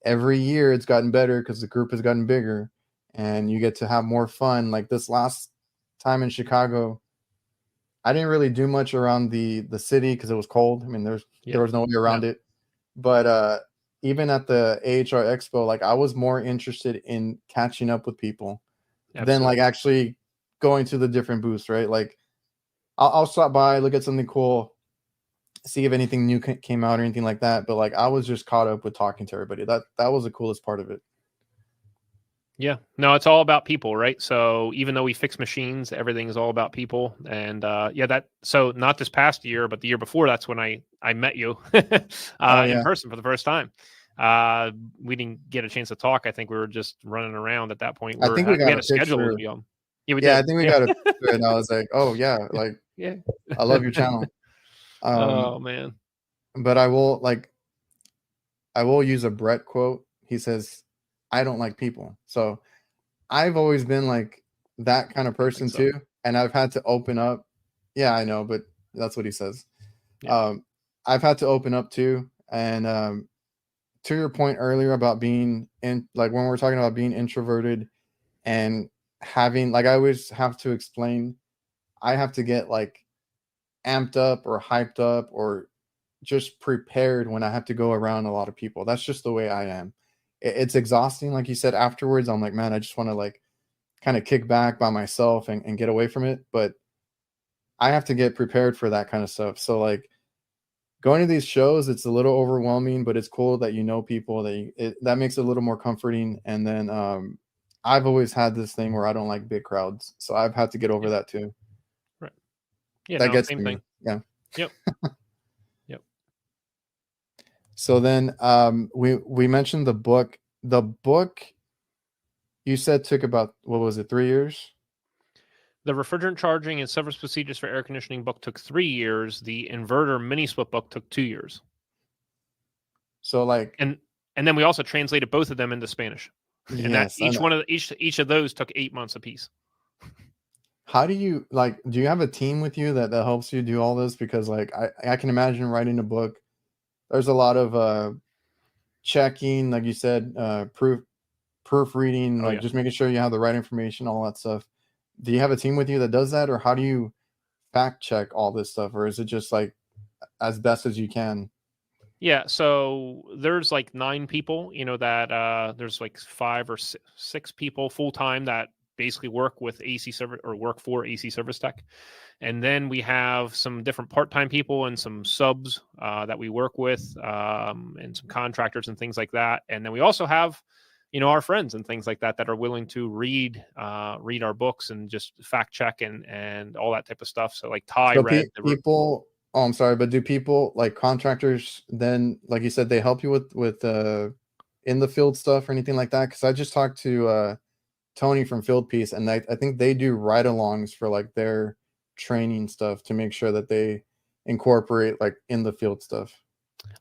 every year it's gotten better because the group has gotten bigger, and you get to have more fun. Like this last time in Chicago, I didn't really do much around the city because it was cold. I mean, there was no way around it, but even at the AHR Expo, like I was more interested in catching up with people than like actually going to the different booths, right? Like I'll stop by, look at something cool, see if anything new came out or anything like that. But like I was just caught up with talking to everybody. That was the coolest part of it. Yeah, no, it's all about people, right? So even though we fix machines, everything is all about people. And so not this past year, but the year before, that's when I met you Oh in yeah, person for the first time. We didn't get a chance to talk. I think we were just running around at that point. I think we We got had a a schedule to picture. be on. Yeah, we Yeah, I did. think we Yeah, got a picture, and I was like, oh yeah, like yeah. I love your channel. Um, Oh man, but I will use a Brett quote. He says, "I don't like people." So I've always been like that kind of I don't think person so. too, and I've had to open up. Yeah, I know, but that's what he says. Yeah, Um, I've had to open up too, and to your point earlier about being in, like when we're talking about being introverted and having, like I always have to explain, I have to get like amped up or hyped up or just prepared when I have to go around a lot of people. That's just the way I am. It's exhausting, like you said. Afterwards, I'm like, man, I just want to like kind of kick back by myself and get away from it. But I have to get prepared for that kind of stuff. So like going to these shows, it's a little overwhelming, but it's cool that you know people that makes it a little more comforting. And then I've always had this thing where I don't like big crowds, so I've had to get over yeah, that too. right. Yeah, That no, gets same to me. thing. Yeah. Yep, yep. So then we mentioned the book. The book you said took about, what was it, 3 years? The refrigerant charging and service procedures for air conditioning book took 3 years. The inverter mini split book took 2 years. So like, And then we also translated both of them into Spanish. And that yes, I know. each of those took 8 months apiece. How do you like? Do you have a team with you that helps you do all this? Because like I can imagine writing a book. There's a lot of checking, like you said, proofreading, Oh like yeah. just making sure you have the right information, all that stuff. Do you have a team with you that does that, or how do you fact check all this stuff, or is it just like as best as you can? Yeah, so there's like 9 people, that there's like 5 or 6 people full time that basically work with AC service or work for AC service tech. And then we have some different part-time people and some subs that we work with, and some contractors and things like that. And then we also have, our friends and things like that that are willing to read our books and just fact check and all that type of stuff. So like Ty So read people, oh, I'm sorry, but do people like contractors then, like you said, they help you with in the field stuff or anything like that? Because I just talked to Tony from Field Piece, and I think they do ride-alongs for like their training stuff to make sure that they incorporate like in the field stuff.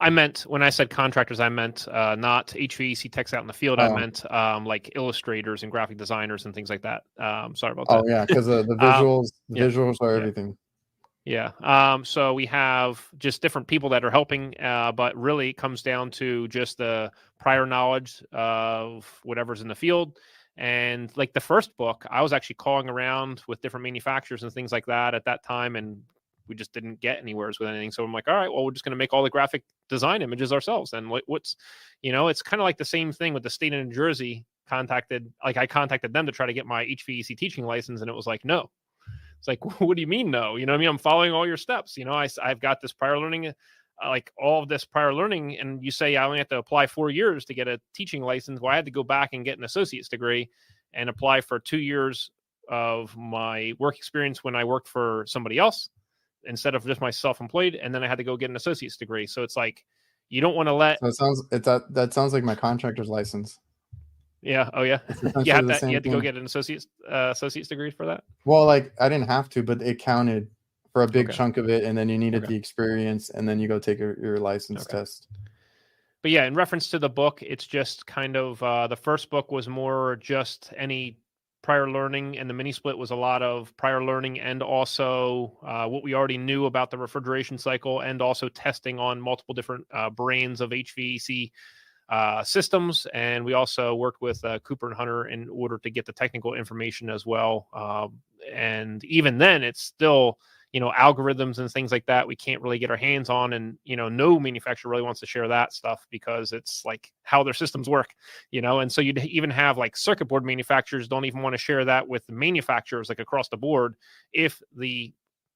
I meant when I said contractors, I meant not HVAC techs out in the field. I Oh, meant like illustrators and graphic designers and things like that. Sorry about oh that. yeah, because the Um, the yeah, visuals are yeah, everything. yeah. So we have just different people that are helping, but really it comes down to just the prior knowledge of whatever's in the field. And like the first book, I was actually calling around with different manufacturers and things like that at that time, and we just didn't get anywhere with anything. So I'm like, all right, well, we're just going to make all the graphic design images ourselves. And what's, it's kind of like the same thing with the state of New Jersey. I contacted them to try to get my HVAC teaching license, and it was like, no. It's like, what do you mean no? You know what I mean? I'm following all your steps. I've got this prior learning, like all of this prior learning, and you say I only have to apply 4 years to get a teaching license. Well, I had to go back and get an associate's degree and apply for 2 years of my work experience when I worked for somebody else instead of just my self-employed. And then I had to go get an associate's degree. So it's like, you don't want to let, So that sounds like my contractor's license. yeah. Oh yeah. It's essentially the You same had to go thing. get an associate's degree for that. Well, like I didn't have to, but it counted for a big Okay. chunk of it, and then you needed Okay. the experience, and then you go take your license Okay. test. But yeah, in reference to the book, it's just kind of the first book was more just any prior learning, and the mini split was a lot of prior learning and also what we already knew about the refrigeration cycle, and also testing on multiple different brands of HVAC systems. And we also worked with Cooper and Hunter in order to get the technical information as well. And even then, it's still, algorithms and things like that we can't really get our hands on. And, no manufacturer really wants to share that stuff because it's like how their systems work, and so you'd even have like circuit board manufacturers don't even want to share that with the manufacturers like across the board if the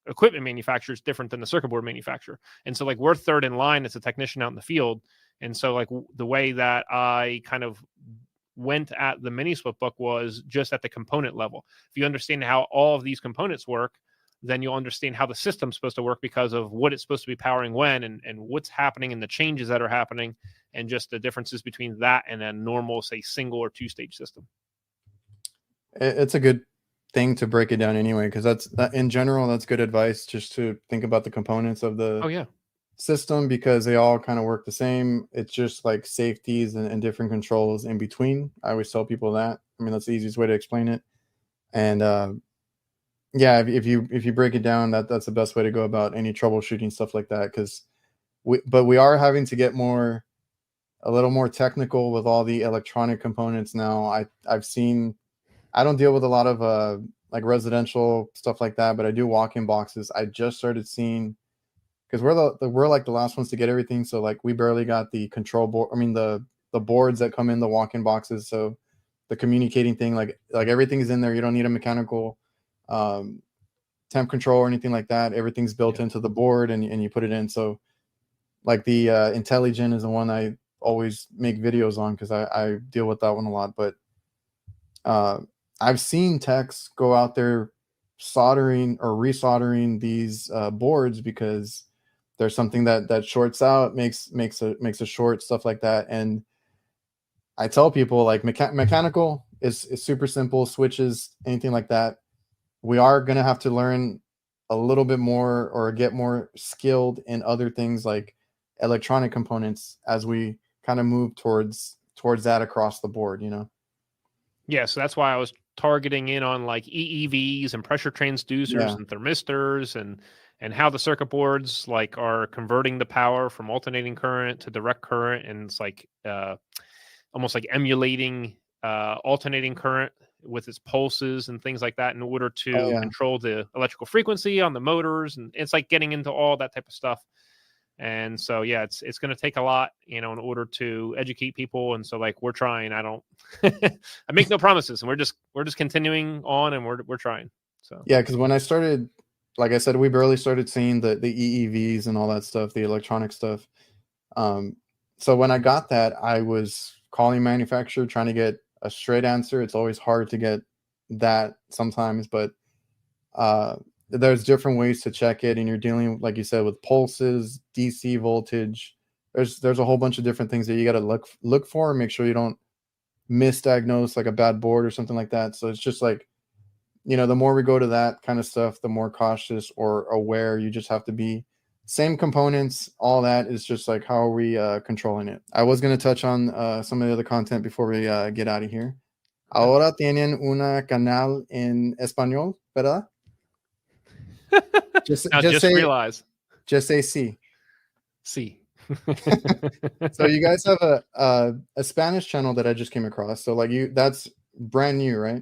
equipment manufacturer is different than the circuit board manufacturer. And so like we're third in line as a technician out in the field. And so like the way that I kind of went at the mini split book was just at the component level. If you understand how all of these components work, then you'll understand how the system's supposed to work because of what it's supposed to be powering when, and what's happening and the changes that are happening, and just the differences between that and a normal, say, single or two-stage system. It's a good thing to break it down anyway, because that in general, that's good advice, just to think about the components of the system, because they all kind of work the same. It's just like safeties and different controls in between. I always tell people that. I mean, that's the easiest way to explain it. And yeah, if you break it down, that's the best way to go about any troubleshooting stuff like that. Because we are having to get a little more technical with all the electronic components now. I've seen, I don't deal with a lot of like residential stuff like that, but I do walk-in boxes. I just started seeing, because we're like the last ones to get everything. So like we barely got the control board. I mean the boards that come in the walk-in boxes. So the communicating thing, like everything is in there. You don't need a mechanical temp control or anything like that. Everything's built into the board, and you put it in. So like the Intelligent is the one I always make videos on, because I deal with that one a lot. But I've seen techs go out there soldering or resoldering these boards because there's something that shorts out, makes a short, stuff like that. And I tell people, like, mechanical is super simple, switches, anything like that. We are going to have to learn a little bit more or get more skilled in other things like electronic components as we kind of move towards that across the board, you know? Yeah, so that's why I was targeting in on like EEVs and pressure transducers and thermistors, and how the circuit boards like are converting the power from alternating current to direct current, and it's like almost like emulating alternating current with its pulses and things like that in order to control the electrical frequency on the motors, and it's like getting into all that type of stuff. And so, yeah, it's going to take a lot, you know, in order to educate people. And so, like, we're trying. I don't, I make no promises, and we're just continuing on, and we're trying. So yeah, because when I started, like I said, we barely started seeing the EEVs and all that stuff, the electronic stuff. So when I got that, I was calling manufacturer trying to get a straight answer. It's always hard to get that sometimes, but there's different ways to check it, and you're dealing, like you said, with pulses, DC voltage. There's a whole bunch of different things that you got to look for and make sure you don't misdiagnose like a bad board or something like that. So it's just like, you know, the more we go to that kind of stuff, the more cautious or aware you just have to be. Same components, all that is just like, how are we controlling it? I was going to touch on some of the other content before we get out of here. Ahora tienen una canal en español, ¿verdad? Just say, realize. Just say sí. Sí. So you guys have a Spanish channel that I just came across. So like that's brand new, right?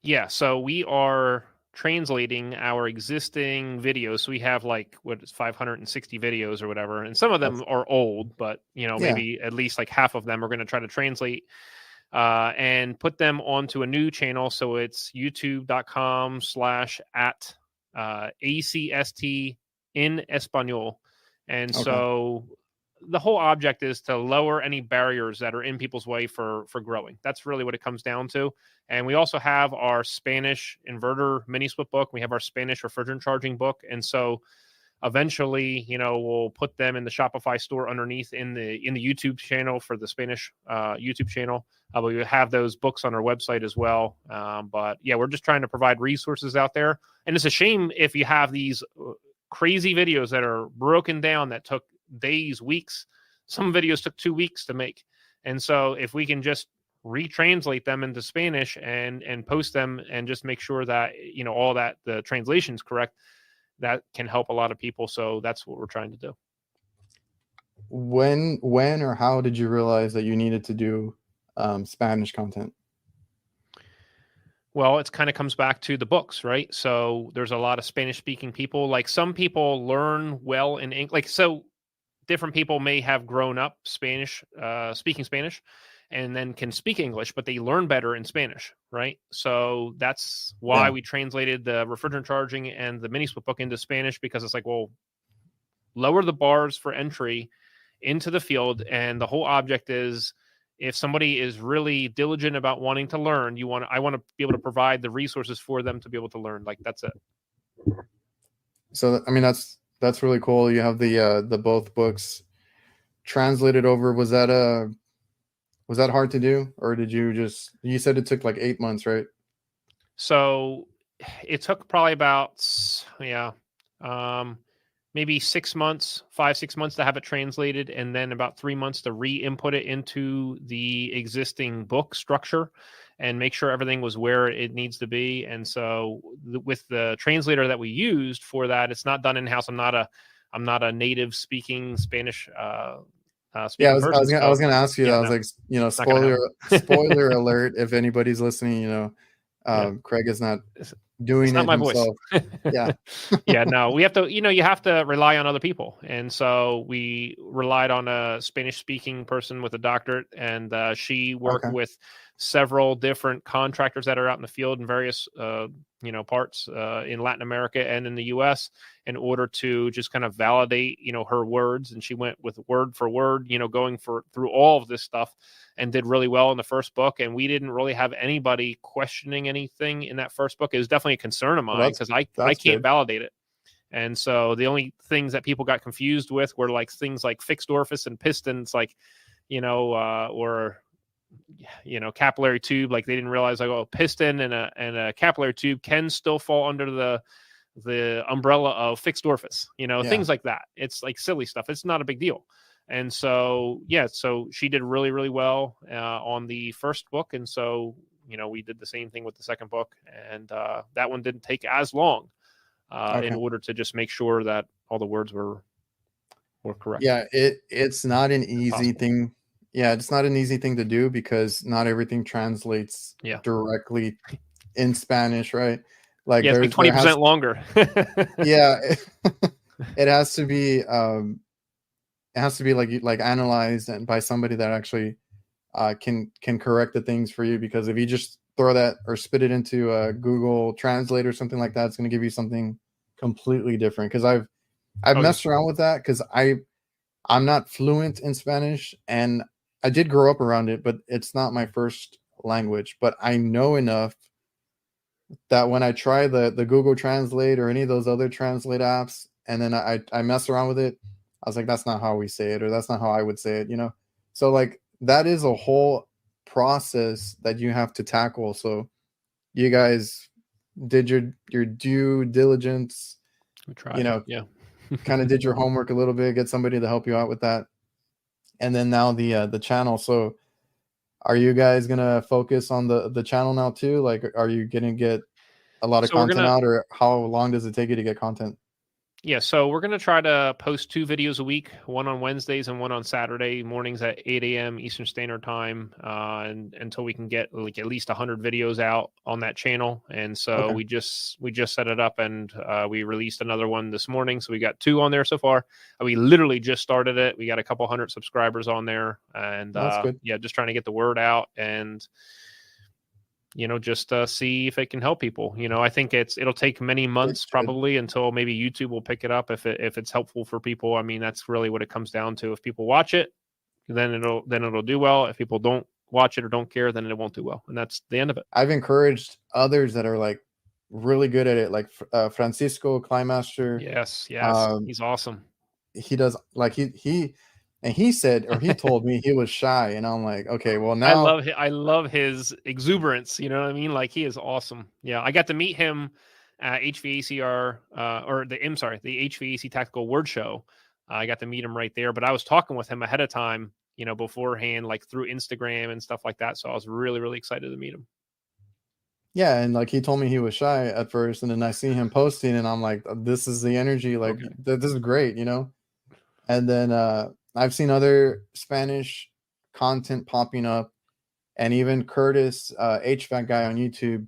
Yeah. So we are translating our existing videos. So we have like 560 videos or whatever, and some of them are old, but you know, maybe at least like half of them we're going to try to translate and put them onto a new channel. So it's youtube.com/@ ACST in Espanol. And so the whole object is to lower any barriers that are in people's way for growing. That's really what it comes down to. And we also have our Spanish inverter mini split book. We have our Spanish refrigerant charging book. And so eventually, you know, we'll put them in the Shopify store underneath in the YouTube channel for the Spanish YouTube channel. We have those books on our website as well. But yeah, we're just trying to provide resources out there. And it's a shame if you have these crazy videos that are broken down that took days, weeks. Some videos took 2 weeks to make. And so if we can just retranslate them into Spanish and post them and just make sure that, you know, all that the translation's correct, that can help a lot of people. So that's what we're trying to do. When or how did you realize that you needed to do Spanish content? Well, it kind of comes back to the books, right? So there's a lot of Spanish speaking people. Like some people learn well in English. Like, so different people may have grown up Spanish, speaking Spanish, and then can speak English, but they learn better in Spanish, right? So that's why we translated the refrigerant charging and the mini split book into Spanish, because it's like, well, lower the bars for entry into the field. And the whole object is if somebody is really diligent about wanting to learn, I want to be able to provide the resources for them to be able to learn. Like, that's it. So I mean, that's really cool. You have the both books translated over. Was that hard to do, or did you said it took like 8 months, right? So it took probably about, maybe 6 months, 5-6 months to have it translated, and then about 3 months to re-input it into the existing book structure and make sure everything was where it needs to be. And so with the translator that we used for that, it's not done in-house. I'm not a native speaking Spanish Yeah, I was gonna ask you that. I was like, spoiler alert, if anybody's listening, Craig is not doing it himself. Yeah. Yeah, no, we have to, you have to rely on other people. And so we relied on a Spanish speaking person with a doctorate, and she worked with several different contractors that are out in the field in various, parts in Latin America and in the US, in order to just kind of validate, her words. And she went with word for word, going through all of this stuff, and did really well in the first book. And we didn't really have anybody questioning anything in that first book. It was definitely a concern of mine, because I can't validate it. And so the only things that people got confused with were like things like fixed orifice and pistons, like, or capillary tube. Like, they didn't realize, like, a piston and a capillary tube can still fall under the umbrella of fixed orifice, things like that. It's like silly stuff. It's not a big deal. And so, so she did really, really well on the first book. And so, we did the same thing with the second book, and that one didn't take as long in order to just make sure that all the words were correct. Yeah, it's not an easy thing. Yeah, it's not an easy thing to do, because not everything translates directly in Spanish, right? Like, it's like 20% longer. Yeah, it has to be. It has to be like analyzed and by somebody that actually can correct the things for you. Because if you just throw that or spit it into a Google Translate or something like that, it's going to give you something completely different. Because I've messed around with that, because I'm not fluent in Spanish, and I did grow up around it, but it's not my first language. But I know enough that when I try the Google Translate or any of those other translate apps, and then I mess around with it, I was like, that's not how we say it, or that's not how I would say it, So like, that is a whole process that you have to tackle. So you guys did your due diligence. We tried. Kind of did your homework a little bit, get somebody to help you out with that. And then now the channel. So are you guys gonna focus on the channel now too? Like, are you gonna get a lot of content out, or how long does it take you to get content? Yeah, so we're going to try to post 2 videos a week, one on Wednesdays and one on Saturday mornings at 8 a.m. Eastern Standard Time, and until we can get like at least 100 videos out on that channel. And so we just set it up, and we released another one this morning. So we got 2 on there so far. We literally just started it. We got a couple hundred subscribers on there, and that's good. Just trying to get the word out, and just see if it can help people. I think it'll take many months probably until maybe YouTube will pick it up if it's helpful for people. I mean, that's really what it comes down to. If people watch it, then it'll do well. If people don't watch it or don't care, then it won't do well. And that's the end of it. I've encouraged others that are like really good at it, like Francisco Climaster. Yes. He's awesome. He does, like, he said, or he told me he was shy, and I'm like, okay, well, now I love his exuberance. You know what I mean? Like, he is awesome. Yeah, I got to meet him at HVACR the HVAC Tactical Word Show. I got to meet him right there, but I was talking with him ahead of time, beforehand, like through Instagram and stuff like that. So I was really, really excited to meet him. Yeah, and like, he told me he was shy at first, and then I see him posting, and I'm like, this is the energy. Like, this is great, And then I've seen other Spanish content popping up, and even Curtis, HVAC guy on YouTube,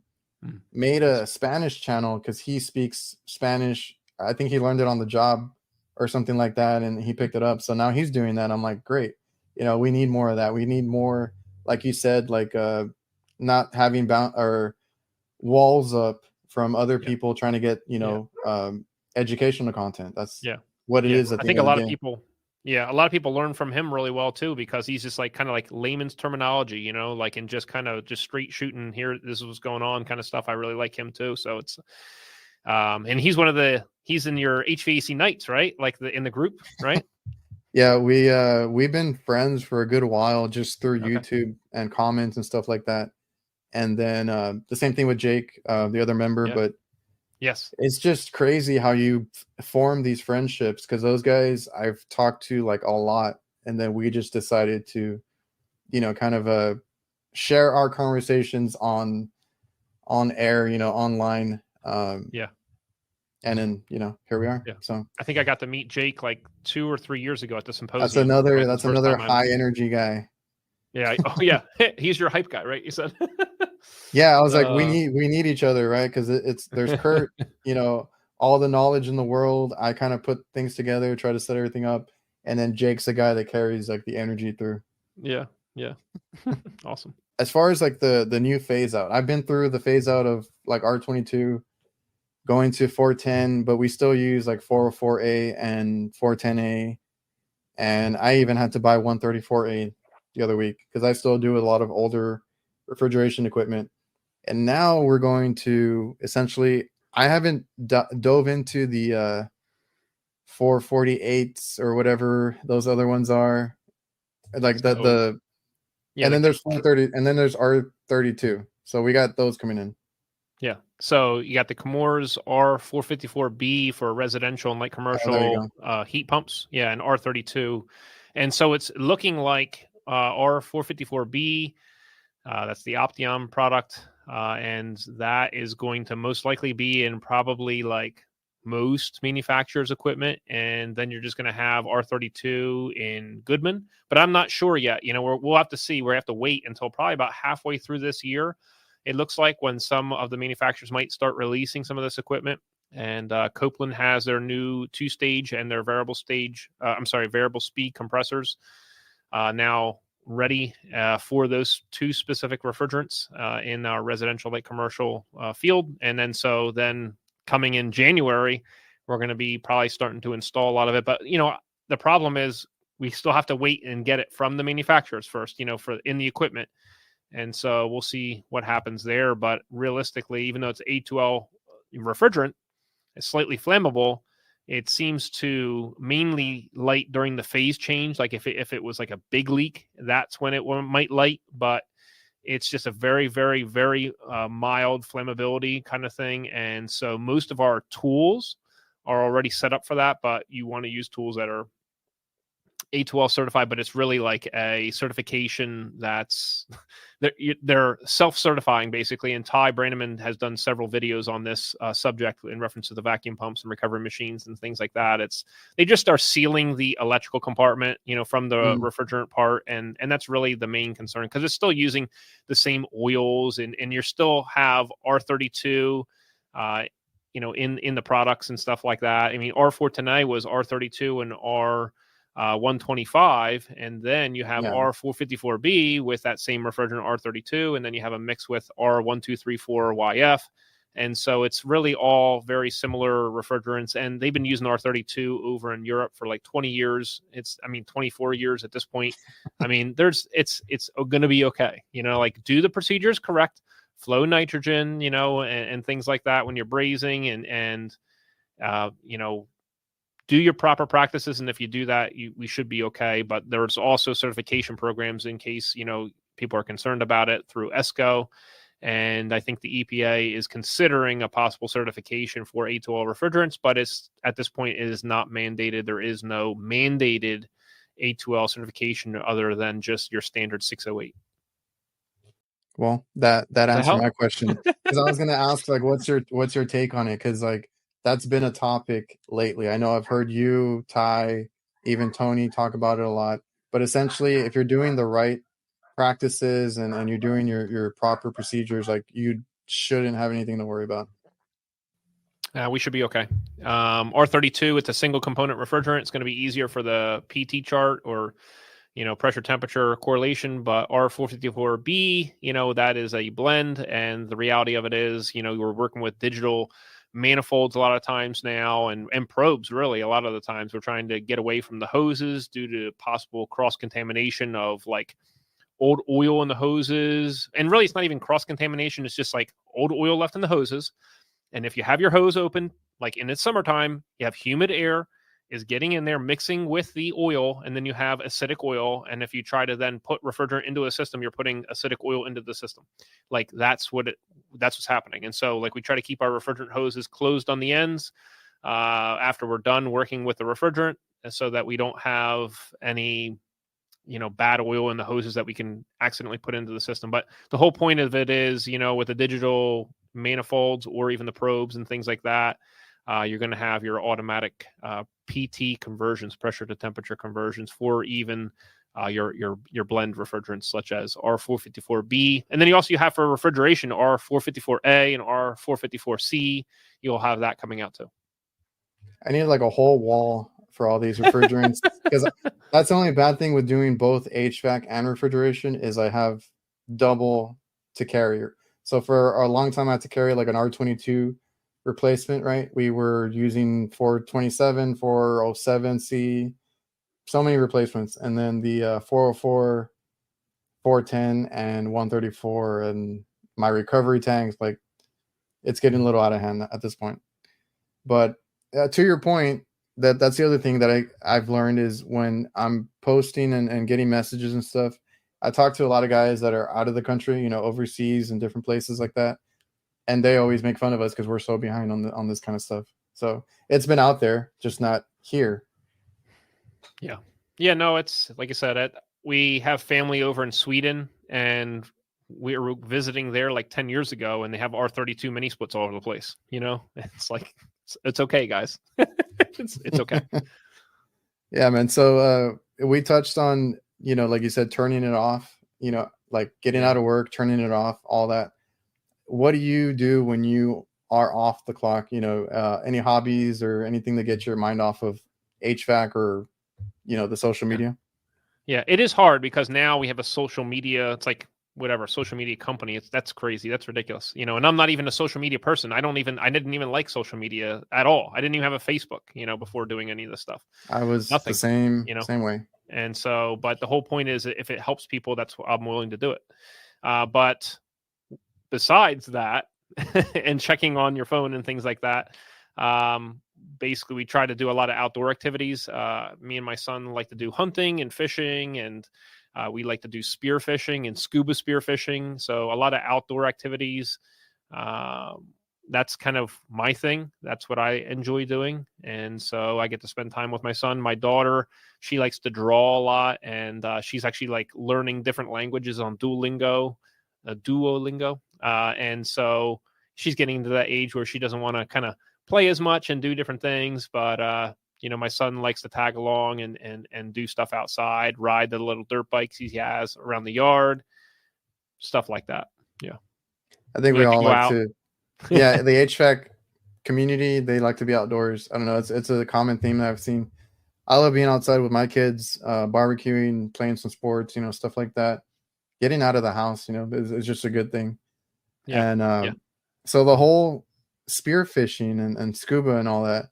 made a Spanish channel because he speaks Spanish. I think he learned it on the job or something like that, and he picked it up. So now he's doing that. I'm like, great. We need more of that. We need more, like you said, like not having walls up from other people trying to get educational content. That's what it is. I think a lot of people. Yeah, a lot of people learn from him really well too, because he's just like kind of like layman's terminology, you know, like, and just kind of just straight shooting here. This is what's going on kind of stuff. I really like him too. So it's, and he's he's in your HVAC nights, right? Like in the group, right? Yeah, we've been friends for a good while just through Okay. YouTube and comments and stuff like that. And then the same thing with Jake, the other member. Yeah. But Yes. it's just crazy how you form these friendships, because those guys I've talked to like a lot, and then we just decided to, kind of share our conversations on air, online. Yeah. And then here we are. Yeah. So I think I got to meet Jake like 2 or 3 years ago at the symposium. that's another high energy guy. Yeah. Oh yeah. He's your hype guy, right? You said. Yeah, I was like, we need each other, right? Because there's Kurt, all the knowledge in the world. I kind of put things together, try to set everything up, and then Jake's the guy that carries like the energy through. Yeah. Yeah. Awesome. As far as like the new phase out, I've been through the phase out of like R22 going to 410, but we still use like 404A and 410A, and I even had to buy 134A the other week because I still do a lot of older refrigeration equipment. And now we're going to essentially, I haven't dove into the 448s or whatever those other ones are, like the yeah, and then there's 430, and then there's R32. So we got those coming in. Yeah. So you got the Chemours R454B for residential and light commercial heat pumps. Yeah, and R32. And so it's looking like R454B, that's the Option product. And that is going to most likely be in probably like most manufacturers' equipment. And then you're just going to have R32 in Goodman. But I'm not sure yet. We'll have to see. We have to wait until probably about halfway through this year. It looks like when some of the manufacturers might start releasing some of this equipment. And Copeland has their new 2-stage and their variable speed compressors now ready for those 2 specific refrigerants in our residential light commercial field. And then coming in January, we're going to be probably starting to install a lot of it. But, the problem is we still have to wait and get it from the manufacturers first, for in the equipment. And so we'll see what happens there. But realistically, even though it's A2L refrigerant, it's slightly flammable. It seems to mainly light during the phase change. Like if it was like a big leak, that's when it might light. But it's just a very, very, very mild flammability kind of thing. And so most of our tools are already set up for that. But you want to use tools that are A2L certified, but it's really like a certification that's they're self-certifying basically. And Ty Branneman has done several videos on this subject in reference to the vacuum pumps and recovery machines and things like that. They just are sealing the electrical compartment, from the refrigerant part, and that's really the main concern, because it's still using the same oils, and you still have R32 in the products and stuff like that. I mean, R410A was R32 and R125, and then you have R454B with that same refrigerant R32, and then you have a mix with R1234YF. And so it's really all very similar refrigerants, and they've been using R32 over in Europe for like 20 years. 24 years at this point. It's going to be okay. Like do the procedures correct, flow nitrogen, and things like that when you're brazing, and do your proper practices. And if you do that, we should be okay. But there's also certification programs in case, people are concerned about it through ESCO. And I think the EPA is considering a possible certification for A2L refrigerants, but at this point, it is not mandated. There is no mandated A2L certification other than just your standard 608. Well, that answered my question, because I was going to ask, like, what's your take on it? Because like, that's been a topic lately. I know I've heard you, Ty, even Tony talk about it a lot. But essentially, if you're doing the right practices and you're doing your proper procedures, like, you shouldn't have anything to worry about. We should be okay. R32, it's a single component refrigerant. It's going to be easier for the PT chart or pressure temperature correlation. But R454B, that is a blend. And the reality of it is, we're working with digital manifolds a lot of times now, and probes. Really, a lot of the times we're trying to get away from the hoses due to possible cross contamination of like old oil in the hoses. And really, it's not even cross contamination. It's just like old oil left in the hoses. And if you have your hose open, like in the summertime, you have humid air is getting in there, mixing with the oil, and then you have acidic oil. And if you try to then put refrigerant into a system, you're putting acidic oil into the system. Like that's what's happening. And so like we try to keep our refrigerant hoses closed on the ends after we're done working with the refrigerant, so that we don't have any, bad oil in the hoses that we can accidentally put into the system. But the whole point of it is, with the digital manifolds or even the probes and things like that, you're going to have your automatic PT conversions, pressure to temperature conversions, for even your blend refrigerants such as R454B. And then you have for refrigeration R454A and R454C. You'll have that coming out too. I need like a whole wall for all these refrigerants, because that's the only bad thing with doing both HVAC and refrigeration is I have double to carry. So for a long time I had to carry like an R22 replacement, right? We were using 427, 407C, so many replacements, and then the 404, 410, and 134, and my recovery tanks, like it's getting a little out of hand at this point. But to your point, that's the other thing that I've learned is when I'm posting and getting messages and stuff, I talk to a lot of guys that are out of the country, overseas and different places like that. And they always make fun of us because we're so behind on this kind of stuff. So it's been out there, just not here. Yeah. Yeah, no, it's like I said, we have family over in Sweden, and we were visiting there like 10 years ago, and they have R32 mini splits all over the place. It's like, it's okay, guys. it's okay. Yeah, man. So we touched on, like you said, turning it off, like getting out of work, turning it off, all that. What do you do when you are off the clock? Any hobbies or anything that gets your mind off of HVAC or, the social media? Yeah, it is hard because now we have a social media. It's like whatever social media company. That's crazy. That's ridiculous. And I'm not even a social media person. I didn't even like social media at all. I didn't even have a Facebook, before doing any of this stuff. I was the same way. And so, but the whole point is, if it helps people, that's what I'm willing to do it. But besides that, and checking on your phone and things like that, basically we try to do a lot of outdoor activities. Me and my son like to do hunting and fishing, and we like to do spear fishing and scuba spear fishing. So a lot of outdoor activities. That's kind of my thing. That's what I enjoy doing. And so I get to spend time with my son. My daughter, she likes to draw a lot, and she's actually like learning different languages on Duolingo. And so she's getting to that age where she doesn't want to kind of play as much and do different things. But, my son likes to tag along and do stuff outside, ride the little dirt bikes he has around the yard, stuff like that. Yeah. I think we all like to, yeah, the HVAC community, they like to be outdoors. I don't know. It's a common theme that I've seen. I love being outside with my kids, barbecuing, playing some sports, stuff like that. Getting out of the house, is just a good thing. Yeah. And so the whole spear fishing and scuba and all that,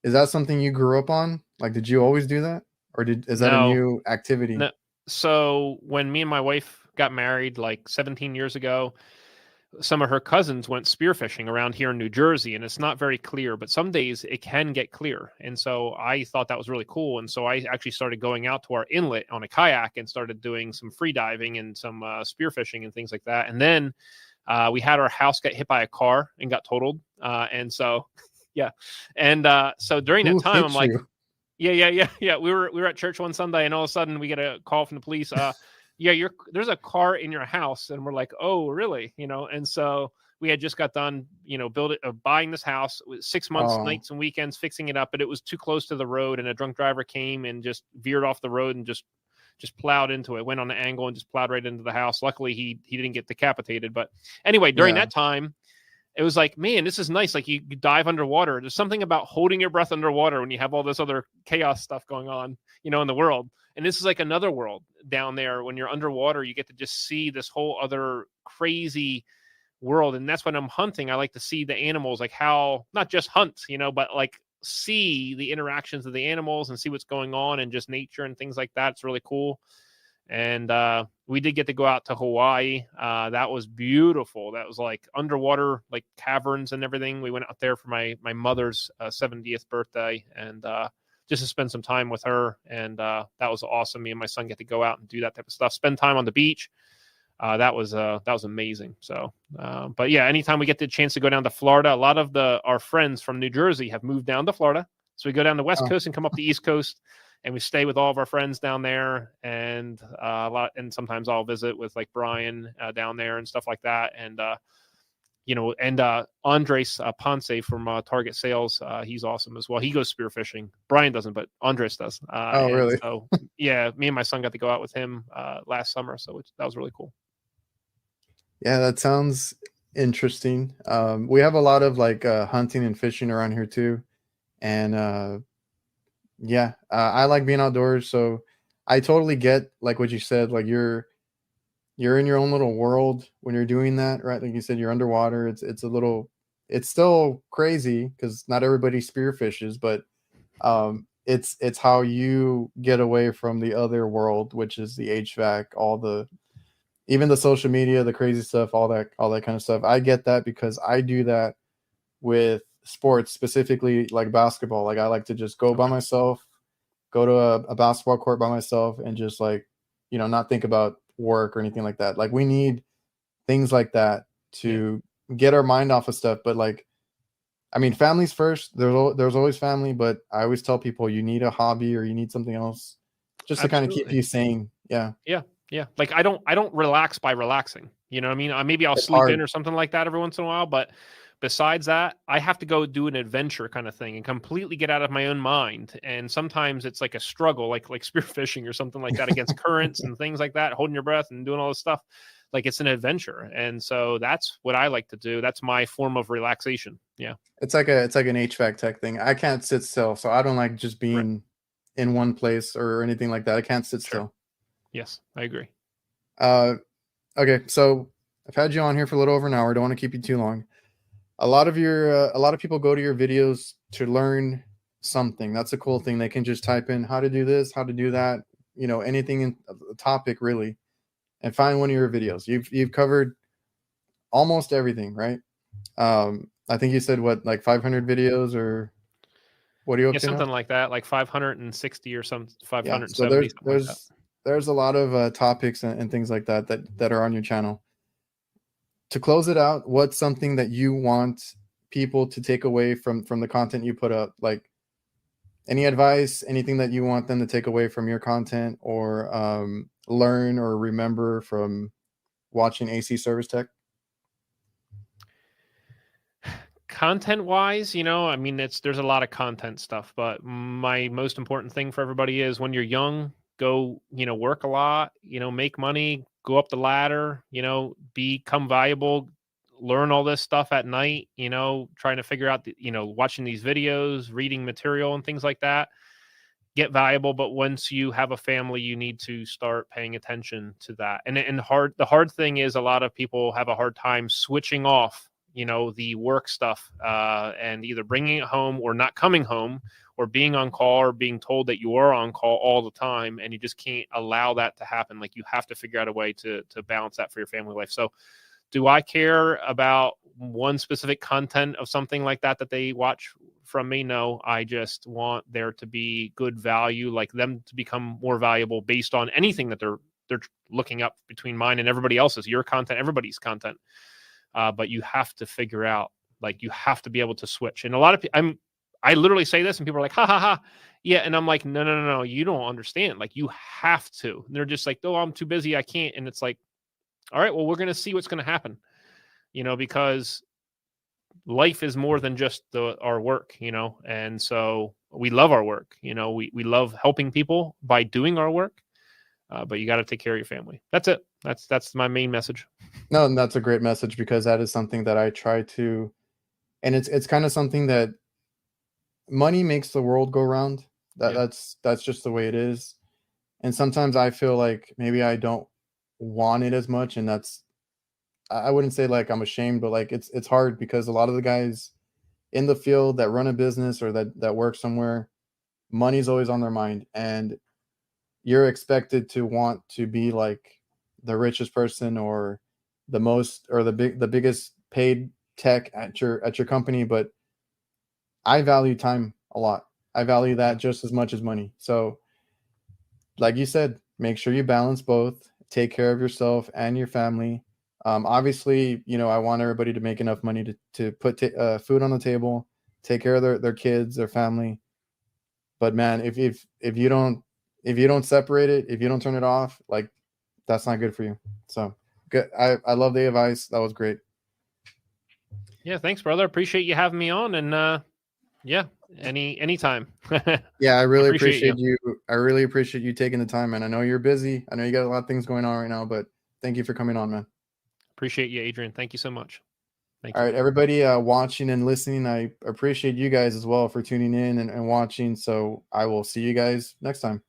is that something you grew up on? Like, did you always do that? Or is that a new activity? No. So when me and my wife got married like 17 years ago, some of her cousins went spearfishing around here in New Jersey, and it's not very clear, but some days it can get clear. And so I thought that was really cool. And so I actually started going out to our inlet on a kayak and started doing some free diving and some spearfishing and things like that. And then we had our house get hit by a car and got totaled. And so, yeah. And so during that time, I'm like, yeah. We were at church one Sunday, and all of a sudden we get a call from the police. There's a car in your house. And we're like, oh, really? And so we had just got done, buying this house. It was 6 months, nights and weekends, fixing it up, but it was too close to the road. And a drunk driver came and just veered off the road and just plowed into it, went on an angle and just plowed right into the house. Luckily he didn't get decapitated. But anyway, during that time, it was like, man, this is nice. Like you dive underwater. There's something about holding your breath underwater when you have all this other chaos stuff going on, in the world. And this is like another world down there. When you're underwater, you get to just see this whole other crazy world. And that's when I'm hunting. I like to see the animals, like how, not just hunt, you know, but like see the interactions of the animals and see what's going on and just nature and things like that. It's really cool. And we did get to go out to Hawaii. That was beautiful. That was like underwater, like caverns and everything. We went out there for my mother's 70th birthday, and just to spend some time with her. And that was awesome. Me and my son get to go out and do that type of stuff. Spend time on the beach. That was amazing. So, but yeah, anytime we get the chance to go down to Florida, a lot of our friends from New Jersey have moved down to Florida. So we go down the West Coast and come up the East Coast, and we stay with all of our friends down there. And and sometimes I'll visit with like Brian down there and stuff like that. And Andres Ponce from Target Sales, he's awesome as well. He goes spearfishing. Brian doesn't, but Andres does. Oh, really? So yeah, me and my son got to go out with him last summer, so that was really cool. Yeah, that sounds interesting. We have a lot of like hunting and fishing around here too, and I like being outdoors. So I totally get like what you said. Like you're in your own little world when you're doing that, right? Like you said, you're underwater. It's still crazy because not everybody spearfishes, but it's how you get away from the other world, which is the HVAC, even the social media, the crazy stuff, all that kind of stuff. I get that because I do that with sports, specifically like basketball. Like I like to just go by myself, go to a basketball court by myself, and just like, not think about work or anything like that. Like we need things like that to get our mind off of stuff. But like, I mean, family's first. There's always family, but I always tell people you need a hobby or you need something else just to kind of keep you sane. Yeah. Yeah. Like I don't relax by relaxing. You know what I mean? Maybe I'll sleep in or something like that every once in a while, but besides that, I have to go do an adventure kind of thing and completely get out of my own mind. And sometimes it's like a struggle, like spearfishing or something like that against currents and things like that, holding your breath and doing all this stuff. Like it's an adventure. And so that's what I like to do. That's my form of relaxation. Yeah. It's like an HVAC tech thing. I can't sit still, so I don't like just being in one place or anything like that. I can't sit still. Yes, I agree. Okay, so I've had you on here for a little over an hour. I don't want to keep you too long. A lot of people go to your videos to learn something. That's a cool thing. They can just type in how to do this, how to do that, anything in the topic really, and find one of your videos. You've covered almost everything, right? I think you said like 500 videos, or what are you up to something now? Like that, like 560 or some 570. So there's a lot of topics and things like that are on your channel. To close it out, what's something that you want people to take away from the content you put up? Like any advice, anything that you want them to take away from your content or learn or remember from watching AC Service Tech? Content wise, I mean, there's a lot of content stuff, but my most important thing for everybody is when you're young, go, work a lot, make money, go up the ladder, become valuable, learn all this stuff at night, trying to figure out, watching these videos, reading material and things like that, get valuable. But once you have a family, you need to start paying attention to that. And the hard thing is a lot of people have a hard time switching off, the work stuff and either bringing it home or not coming home, or being on call or being told that you are on call all the time. And you just can't allow that to happen. Like you have to figure out a way to balance that for your family life. So do I care about one specific content of something like that they watch from me? No, I just want there to be good value, like them to become more valuable based on anything that they're looking up between mine and everybody else's, your content, everybody's content. But you have to figure out, like, you have to be able to switch. And a lot of people, I literally say this and people are like, ha ha ha. Yeah. And I'm like, no, you don't understand. Like you have to. And they're just like, oh, I'm too busy, I can't. And it's like, all right, well, we're going to see what's going to happen, because life is more than just our work, and so we love our work. We love helping people by doing our work, but you got to take care of your family. That's it. That's my main message. No, and that's a great message, because that is something that I try to, and it's kind of something that money makes the world go round. That's just the way it is. And sometimes I feel like maybe I don't want it as much, and I wouldn't say like I'm ashamed, but like it's hard because a lot of the guys in the field that run a business or that work somewhere, money's always on their mind, and you're expected to want to be like the richest person or the most or the biggest paid tech at your company. But I value time a lot. I value that just as much as money. So like you said, make sure you balance both, take care of yourself and your family. Obviously, you know, I want everybody to make enough money to put food on the table, take care of their kids, their family. But man, if you don't separate it, if you don't turn it off, like that's not good for you. So good. I love the advice. That was great. Yeah, thanks, brother. Appreciate you having me on, and yeah, anytime. Yeah, I really appreciate appreciate you. I really appreciate you taking the time, man. I know you're busy. I know you got a lot of things going on right now, but thank you for coming on, man. Appreciate you, Adrian. Thank you so much. Thank you. All right, everybody watching and listening, I appreciate you guys as well for tuning in and watching. So I will see you guys next time.